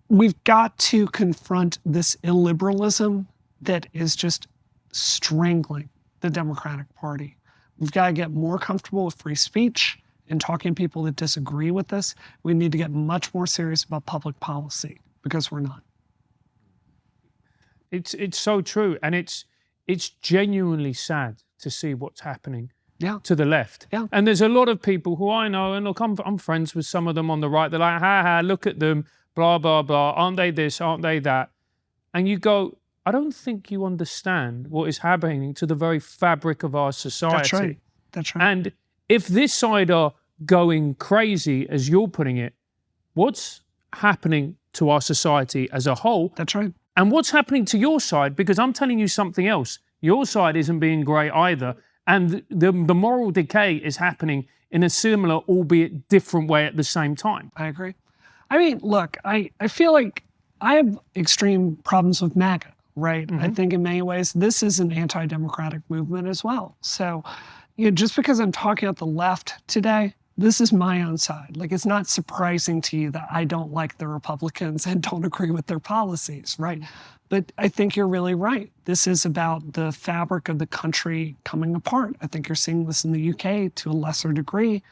we've got to confront this illiberalism that is just strangling the Democratic Party. We've got to get more comfortable with free speech and talking to people that disagree with us. We need to get much more serious about public policy because we're not. It's so true, and it's genuinely sad to see what's happening to the left. Yeah. And there's a lot of people who I know, and look, I'm friends with some of them on the right. They're like, ha, look at them, blah, blah, blah. Aren't they this? Aren't they that? And you go, I don't think you understand what is happening to the very fabric of our society. That's right. That's right. And if this side are going crazy, as you're putting it, what's happening to our society as a whole? That's right. And what's happening to your side? Because I'm telling you something else. Your side isn't being great either. And the moral decay is happening in a similar, albeit different way at the same time. I agree. I mean, look, I feel like I have extreme problems with MAGA, right? I think in many ways, this is an anti-democratic movement as well. So, just because I'm talking about the left today, this is my own side. Like, it's not surprising to you that I don't like the Republicans and don't agree with their policies, right? But I think you're really right. This is about the fabric of the country coming apart. I think you're seeing this in the UK to a lesser degree,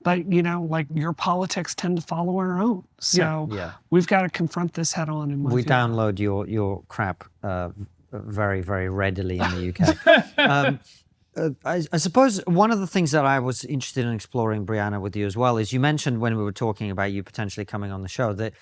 but like your politics tend to follow our own. So we've got to confront this head on. In my we view. download your crap very, very readily in the UK. I suppose one of the things that I was interested in exploring, Brianna, with you as well, is you mentioned when we were talking about you potentially coming on the show that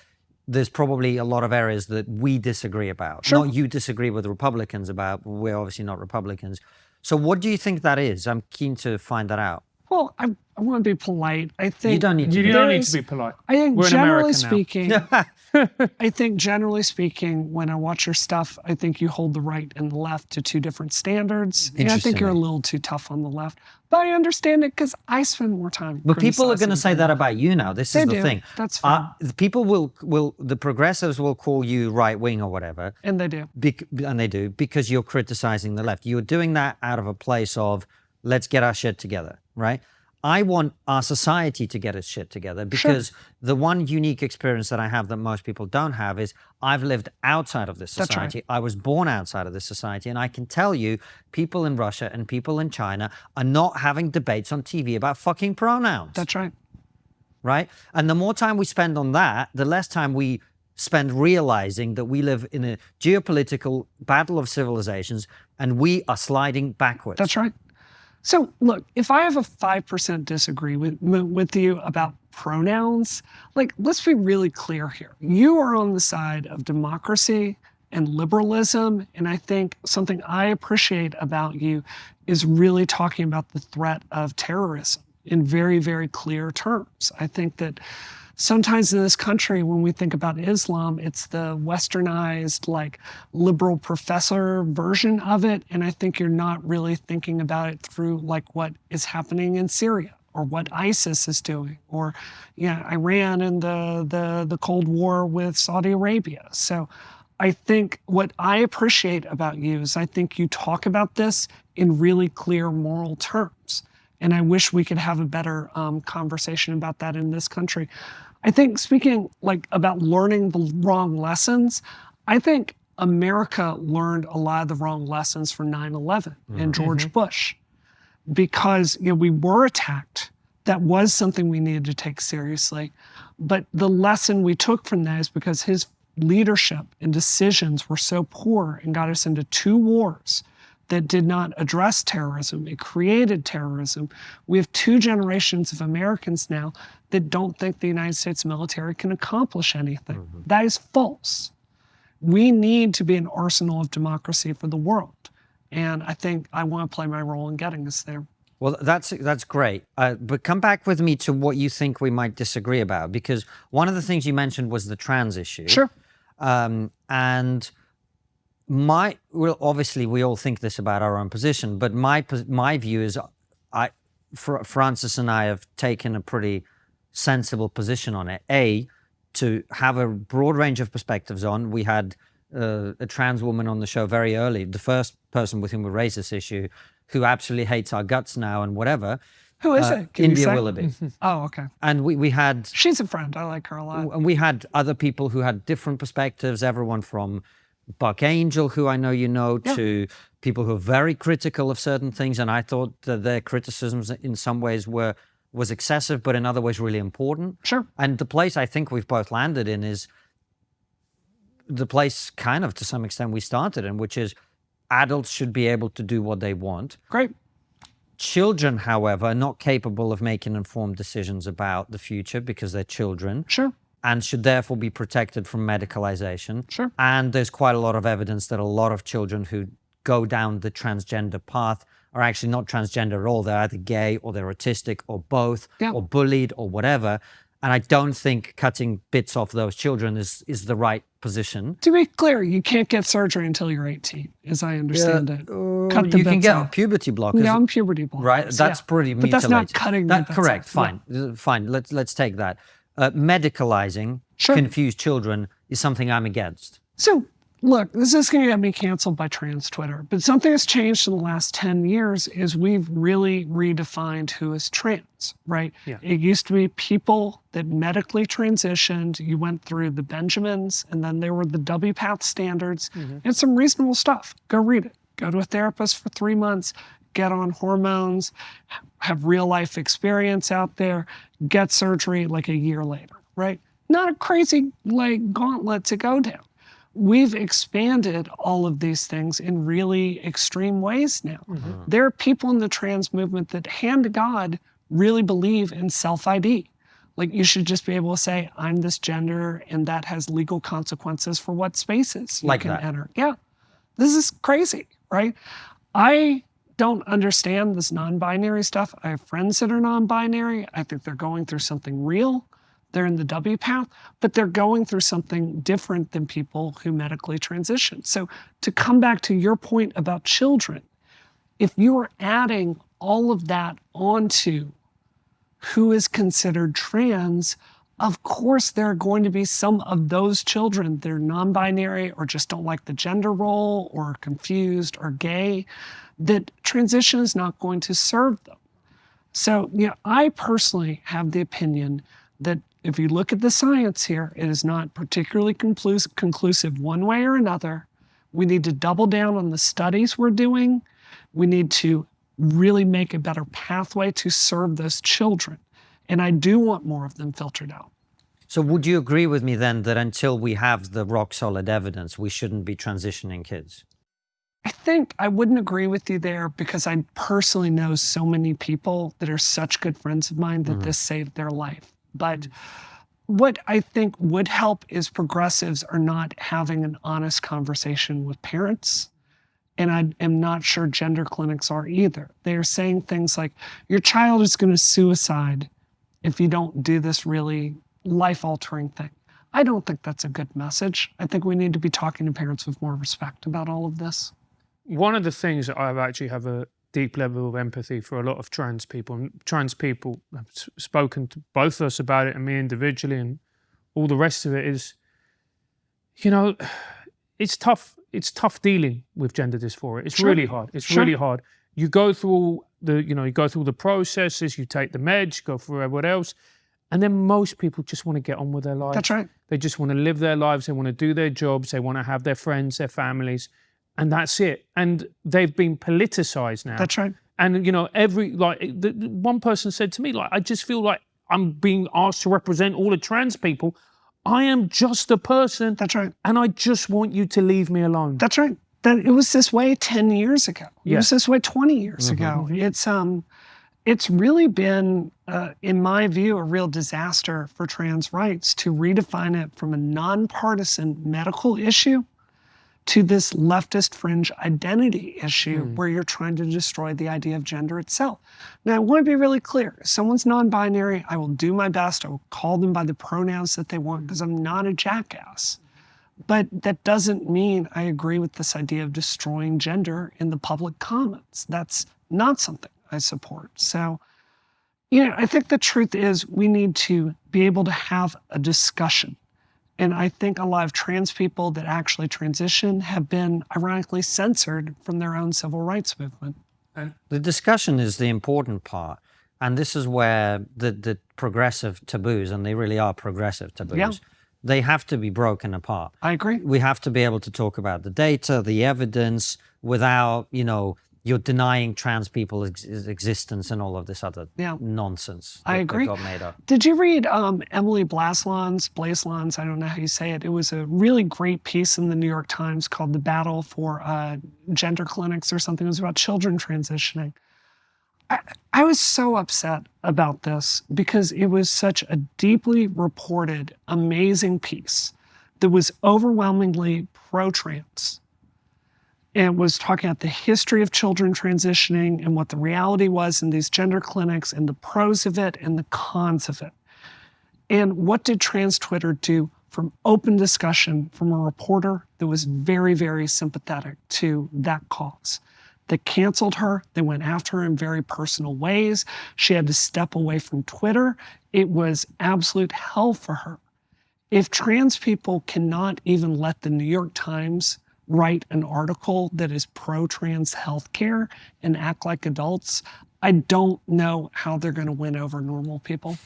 there's probably a lot of areas that we disagree about. Sure. Not you disagree with Republicans about. We're obviously not Republicans. So what do you think that is? I'm keen to find that out. Well, I want to be polite. I think You don't need to. You don't need to be polite. I think We're in generally America now. speaking, I think generally speaking, when I watch your stuff, I think you hold the right and the left to two different standards. And I think you're a little too tough on the left. But I understand it because I spend more time. But people are going to criticizing say them. that about you now. This is the thing. That's fine. The people the progressives will call you right wing or whatever. And they do. And they do because you're criticizing the left. You're doing that out of a place of let's get our shit together, right? I want our society to get its shit together because the one unique experience that I have that most people don't have is I've lived outside of this society. That's right. I was born outside of this society. And I can tell you, people in Russia and people in China are not having debates on TV about fucking pronouns. That's right. Right? And the more time we spend on that, the less time we spend realizing that we live in a geopolitical battle of civilizations and we are sliding backwards. That's right. So look, if I have a 5% disagree with you about pronouns, let's be really clear here. You are on the side of democracy and liberalism, and I think something I appreciate about you is really talking about the threat of terrorism in very, very clear terms. I think that sometimes in this country, when we think about Islam, it's the westernized, liberal professor version of it. And I think you're not really thinking about it through what is happening in Syria or what ISIS is doing or Iran and the Cold War with Saudi Arabia. So I think what I appreciate about you is I think you talk about this in really clear moral terms. And I wish we could have a better conversation about that in this country. I think speaking about learning the wrong lessons, I think America learned a lot of the wrong lessons from 9/11 and George Bush because we were attacked. That was something we needed to take seriously. But the lesson we took from that is because his leadership and decisions were so poor and got us into 2 wars that did not address terrorism. It created terrorism. We have 2 generations of Americans now that don't think the United States military can accomplish anything. That is false. We need to be an arsenal of democracy for the world. And I think I want to play my role in getting us there. Well, that's great. But come back with me to what you think we might disagree about, because one of the things you mentioned was the trans issue. Sure. And obviously we all think this about our own position, but my view is Francis and I have taken a pretty sensible position on it. To have a broad range of perspectives on. We had a trans woman on the show very early, the first person with whom we raised this issue, who absolutely hates our guts now and whatever. Who is it? Can you India say? Willoughby. Oh, okay. And we had... She's a friend. I like her a lot. And we had other people who had different perspectives, everyone from Buck Angel, who I know you know, to people who are very critical of certain things. And I thought that their criticisms in some ways was excessive, but in other ways really important. Sure. And the place I think we've both landed in is the place kind of to some extent we started in, which is adults should be able to do what they want. Great. Children, however, are not capable of making informed decisions about the future because they're children. Sure. And should therefore be protected from medicalization. Sure. And there's quite a lot of evidence that a lot of children who go down the transgender path are actually not transgender at all. They're either gay or they're autistic or both or bullied or whatever. And I don't think cutting bits off those children is the right position. To be clear, you can't get surgery until you're 18, as I understand it. Cut the You can bits get off. puberty blockers. Yeah, I'm puberty blockers. Right, that's pretty But that's not cutting the bits correct, off. fine. Let's take that. Medicalizing confused children is something I'm against. So, look, this is going to get me canceled by trans Twitter, but something that's changed in the last 10 years is we've really redefined who is trans, right? Yeah. It used to be people that medically transitioned. You went through the Benjamins, and then there were the WPATH standards, and some reasonable stuff. Go read it. Go to a therapist for 3 months, get on hormones, have real life experience out there, get surgery like a year later, right? Not a crazy gauntlet to go down. We've expanded all of these things in really extreme ways now. There are people in the trans movement that, hand to God, really believe in self-ID. Like, you should just be able to say, I'm this gender, and that has legal consequences for what spaces you can enter. Yeah, this is crazy, right? I don't understand this non-binary stuff. I have friends that are non-binary. I think they're going through something real. They're in the W path, but they're going through something different than people who medically transition. So to come back to your point about children, if you are adding all of that onto who is considered trans, of course there are going to be some of those children that are non-binary or just don't like the gender role or are confused or gay, that transition is not going to serve them. So, I personally have the opinion that if you look at the science here, it is not particularly conclusive one way or another. We need to double down on the studies we're doing. We need to really make a better pathway to serve those children. And I do want more of them filtered out. So would you agree with me then that until we have the rock solid evidence, we shouldn't be transitioning kids? I think I wouldn't agree with you there because I personally know so many people that are such good friends of mine that this saved their life. But what I think would help is progressives are not having an honest conversation with parents. And I am not sure gender clinics are either. They are saying things like, your child is going to suicide if you don't do this really life-altering thing. I don't think that's a good message. I think we need to be talking to parents with more respect about all of this. One of the things that I actually have a deep level of empathy for a lot of trans people. And trans people have spoken to both of us about it and me individually, and all the rest of it is, it's tough. It's tough dealing with gender dysphoria. It's really hard. It's really hard. You go through the processes, you take the meds, you go through everyone else, and then most people just want to get on with their lives. That's right. They just want to live their lives. They want to do their jobs. They want to have their friends, their families. And that's it. And they've been politicized now. That's right. And, one person said to me, I just feel like I'm being asked to represent all the trans people. I am just a person. That's right. And I just want you to leave me alone. That's right. It was this way 10 years ago. It was this way 20 years ago. It's really been, in my view, a real disaster for trans rights to redefine it from a nonpartisan medical issue to this leftist fringe identity issue where you're trying to destroy the idea of gender itself. Now, I want to be really clear. If someone's non-binary, I will do my best. I will call them by the pronouns that they want because I'm not a jackass. But that doesn't mean I agree with this idea of destroying gender in the public commons. That's not something I support. So, I think the truth is we need to be able to have a discussion. And I think a lot of trans people that actually transition have been ironically censored from their own civil rights movement. The discussion is the important part. And this is where the progressive taboos, and they really are progressive taboos, they have to be broken apart. I agree. We have to be able to talk about the data, the evidence, without, you're denying trans people's existence and all of this other nonsense I agree. that got made up. Did you read Emily Blaslon's, I don't know how you say it. It was a really great piece in the New York Times called The Battle for Gender Clinics or something. It was about children transitioning. I was so upset about this because it was such a deeply reported, amazing piece that was overwhelmingly pro-trans. And was talking about the history of children transitioning and what the reality was in these gender clinics and the pros of it and the cons of it. And what did trans Twitter do? From open discussion from a reporter that was very, very sympathetic to that cause. They canceled her. They went after her in very personal ways. She had to step away from Twitter. It was absolute hell for her. If trans people cannot even let the New York Times write an article that is pro-trans healthcare and act like adults, I don't know how they're going to win over normal people.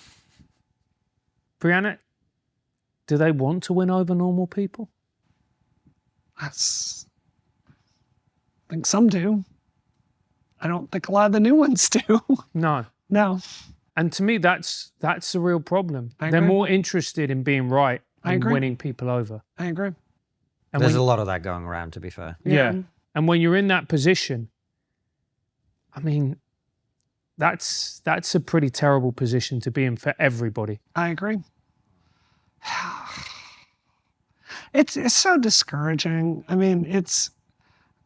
Brianna, do they want to win over normal people? I think some do. I don't think a lot of the new ones do. No. No. And to me, that's a real problem. I They're agree. more interested in being right I than agree. winning people over. I agree. And There's when, a lot of that going around, to be fair. yeah. And when you're in that position, I mean, that's a pretty terrible position to be in for everybody. I agree. It's so discouraging. I mean,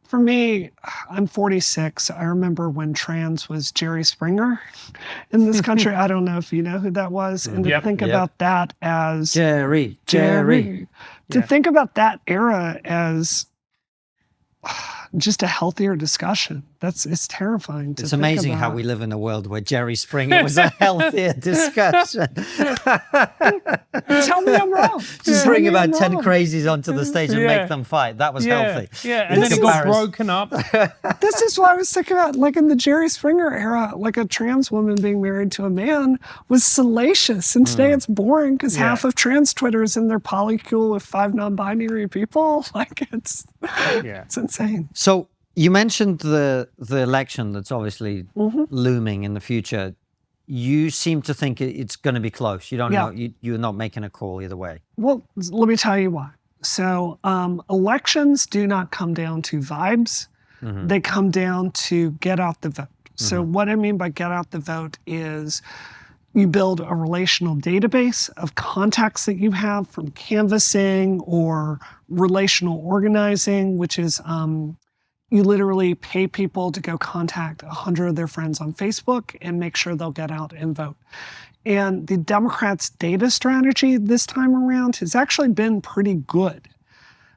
for me, I'm 46. I remember when trans was Jerry Springer in this country. I don't know if you know who that was. And to think about that as Jerry. To Yeah. think about that era as just a healthier discussion. It's terrifying to It's think amazing how about. we live in a world where Jerry Springer was a healthier discussion. Tell me I'm wrong. Just Tell bring me about I'm 10 wrong. crazies onto the stage and Yeah. make them fight. That was healthy. Yeah, and This then it got is- broken up. This is what I was thinking about. Like in the Jerry Springer era, like a trans woman being married to a man was salacious. And today it's boring because Yeah. half of trans Twitter is in their polycule with 5 non-binary people. Like it's insane. So you mentioned the election that's obviously looming in the future. You seem to think it's going to be close. You don't Yeah. know. You're not making a call either way. Well, let me tell you why. So elections do not come down to vibes. They come down to get out the vote. So what I mean by get out the vote is you build a relational database of contacts that you have from canvassing or relational organizing, which is you literally pay people to go contact 100 of their friends on Facebook and make sure they'll get out and vote. And the Democrats' data strategy this time around has actually been pretty good.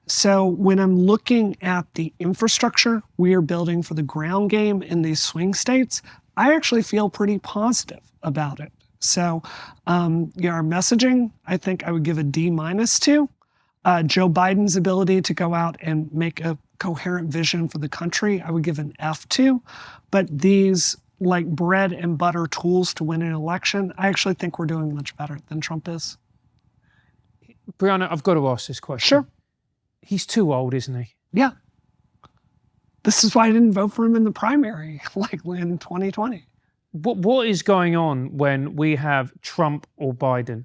So when I'm looking at the infrastructure we are building for the ground game in these swing states, I actually feel pretty positive about it. So our messaging, I think I would give a D- to. Joe Biden's ability to go out and make a coherent vision for the country, I would give an F to. But these like bread and butter tools to win an election, I actually think we're doing much better than Trump is. Brianna, I've got to ask this question. Sure. He's too old, isn't he? Yeah. This is why I didn't vote for him in the primary, like in 2020. What is going on when we have Trump or Biden?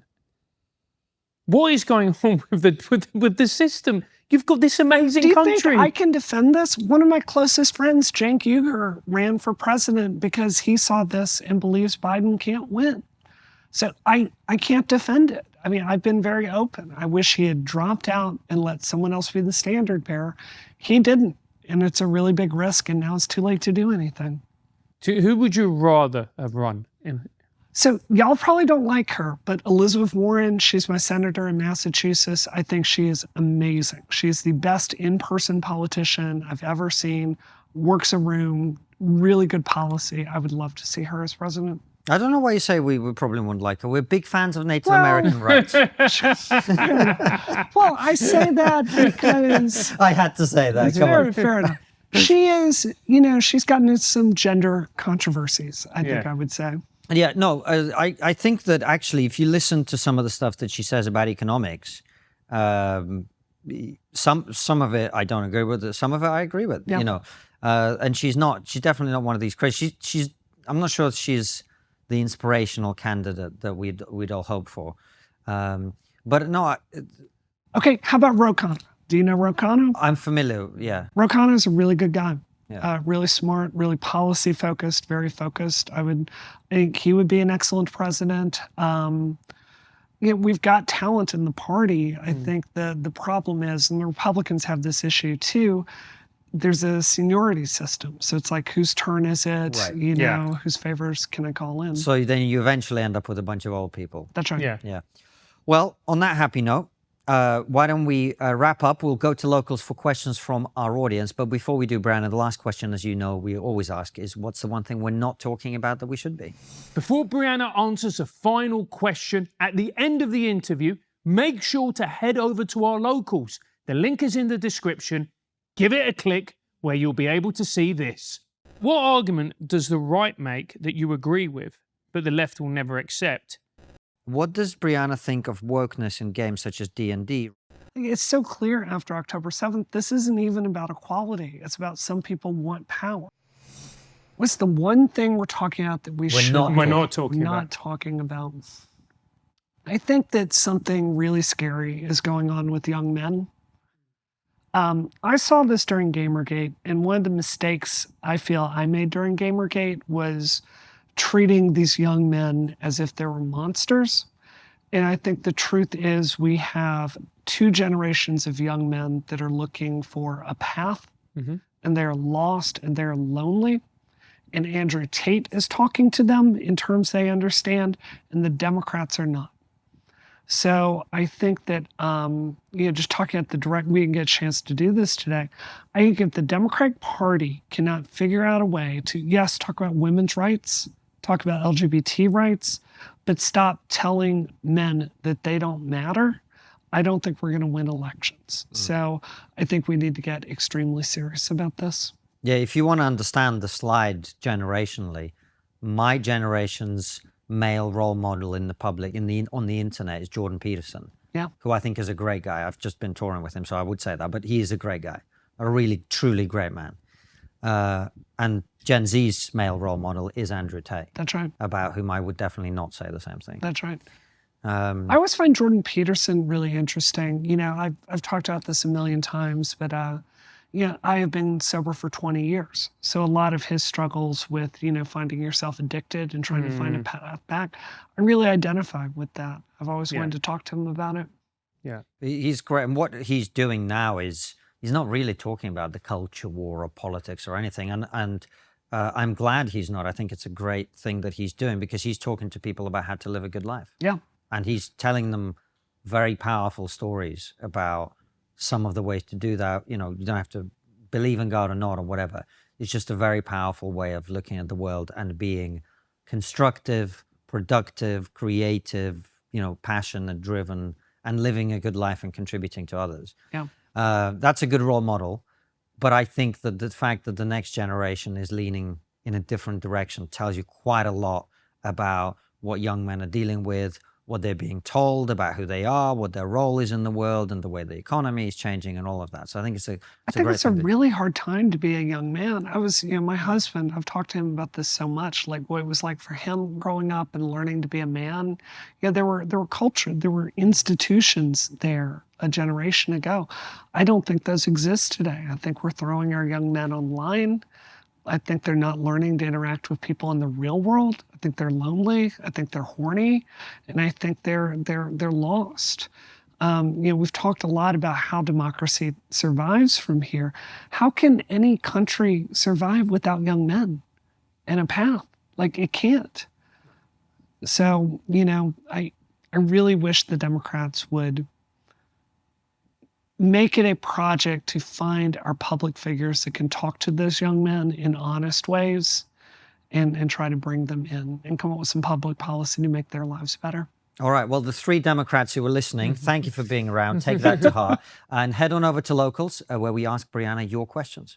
What is going on with the system? You've got this amazing Do you country. think I can defend this? One of my closest friends, Cenk Uygur, ran for president because he saw this and believes Biden can't win. So I can't defend it. I mean, I've been very open. I wish he had dropped out and let someone else be the standard bearer. He didn't, and it's a really big risk, and now it's too late to do anything. Who would you rather have run? So y'all probably don't like her, but Elizabeth Warren, she's my senator in Massachusetts. I think she is amazing. She's the best in-person politician I've ever seen, works a room, really good policy. I would love to see her as president. I don't know why you say we probably wouldn't like her. We're big fans of Native American rights. Well, I say that because I had to say that. Come on. fair enough. She is, she's gotten into some gender controversies, I think I would say. Yeah, no, I think that actually, if you listen to some of the stuff that she says about economics, some of it I don't agree with. Some of it I agree with. Yeah. And she's definitely not one of these crazy. I'm not sure she's the inspirational candidate that we'd all hope for. But no. Okay, how about Ro Khanna? Do you know Ro Khanna? I'm familiar. Yeah. Ro Khanna is a really good guy. Yeah. Really smart, really policy focused, very focused. I think he would be an excellent president. We've got talent in the party. I think the problem is, and the Republicans have this issue too, there's a seniority system. So it's like, whose turn is it? Right. You know, Yeah. whose favors can I call in? So then you eventually end up with a bunch of old people. That's right. Yeah. Yeah. Well, on that happy note, why don't we wrap up? We'll go to locals for questions from our audience. But before we do, Brianna, the last question, as you know, we always ask is, what's the one thing we're not talking about that we should be? Before Brianna answers a final question at the end of the interview, make sure to head over to our locals. The link is in the description. Give it a click where you'll be able to see this. What argument does the right make that you agree with, but the left will never accept? What does Brianna think of wokeness in games such as D&D? It's so clear after October 7th, this isn't even about equality. It's about some people want power. What's the one thing we're talking about that we're not talking about? I think that something really scary is going on with young men. I saw this during Gamergate, and one of the mistakes I feel I made during Gamergate was treating these young men as if they were monsters. And I think the truth is we have 2 generations of young men that are looking for a path, and they're lost and they're lonely. And Andrew Tate is talking to them in terms they understand, and the Democrats are not. So I think that, just talking at the direct, we didn't get a chance to do this today. I think if the Democratic Party cannot figure out a way to, yes, talk about women's rights, talk about LGBT rights, but stop telling men that they don't matter, I don't think we're going to win elections. So I think we need to get extremely serious about this. Yeah, if you want to understand the slide generationally, my generation's male role model in the public, on the internet, is Jordan Peterson. Yeah. Who I think is a great guy. I've just been touring with him, so I would say that, but he is a great guy, a really, truly great man. And Gen Z's male role model is Andrew Tate. That's right. About whom I would definitely not say the same thing. That's right. I always find Jordan Peterson really interesting. You know, I've talked about this a million times, but I have been sober for 20 years. So a lot of his struggles with, finding yourself addicted and trying to find a path back, I really identify with that. I've always wanted to talk to him about it. Yeah. He's great. And what he's doing now is, he's not really talking about the culture war or politics or anything. And I'm glad he's not. I think it's a great thing that he's doing, because he's talking to people about how to live a good life. Yeah. And he's telling them very powerful stories about some of the ways to do that. You don't have to believe in God or not or whatever. It's just a very powerful way of looking at the world and being constructive, productive, creative, passionate, driven, and living a good life and contributing to others. Yeah. That's a good role model. But I think that the fact that the next generation is leaning in a different direction tells you quite a lot about what young men are dealing with, what they're being told about who they are, what their role is in the world, and the way the economy is changing and all of that. So I think it's a it's a really hard time to be a young man. I was, my husband, I've talked to him about this so much, like what it was like for him growing up and learning to be a man. Yeah, there were culture, there were institutions there a generation ago. I don't think those exist today. I think we're throwing our young men online. I think they're not learning to interact with people in the real world. I think they're lonely. I think they're horny, and I think they're lost. We've talked a lot about how democracy survives from here. How can any country survive without young men and a path? Like, it can't. So, I really wish the Democrats would make it a project to find our public figures that can talk to those young men in honest ways and try to bring them in and come up with some public policy to make their lives better. All right. Well, the 3 Democrats who were listening, thank you for being around. Take that to heart. And head on over to Locals, where we ask Brianna your questions.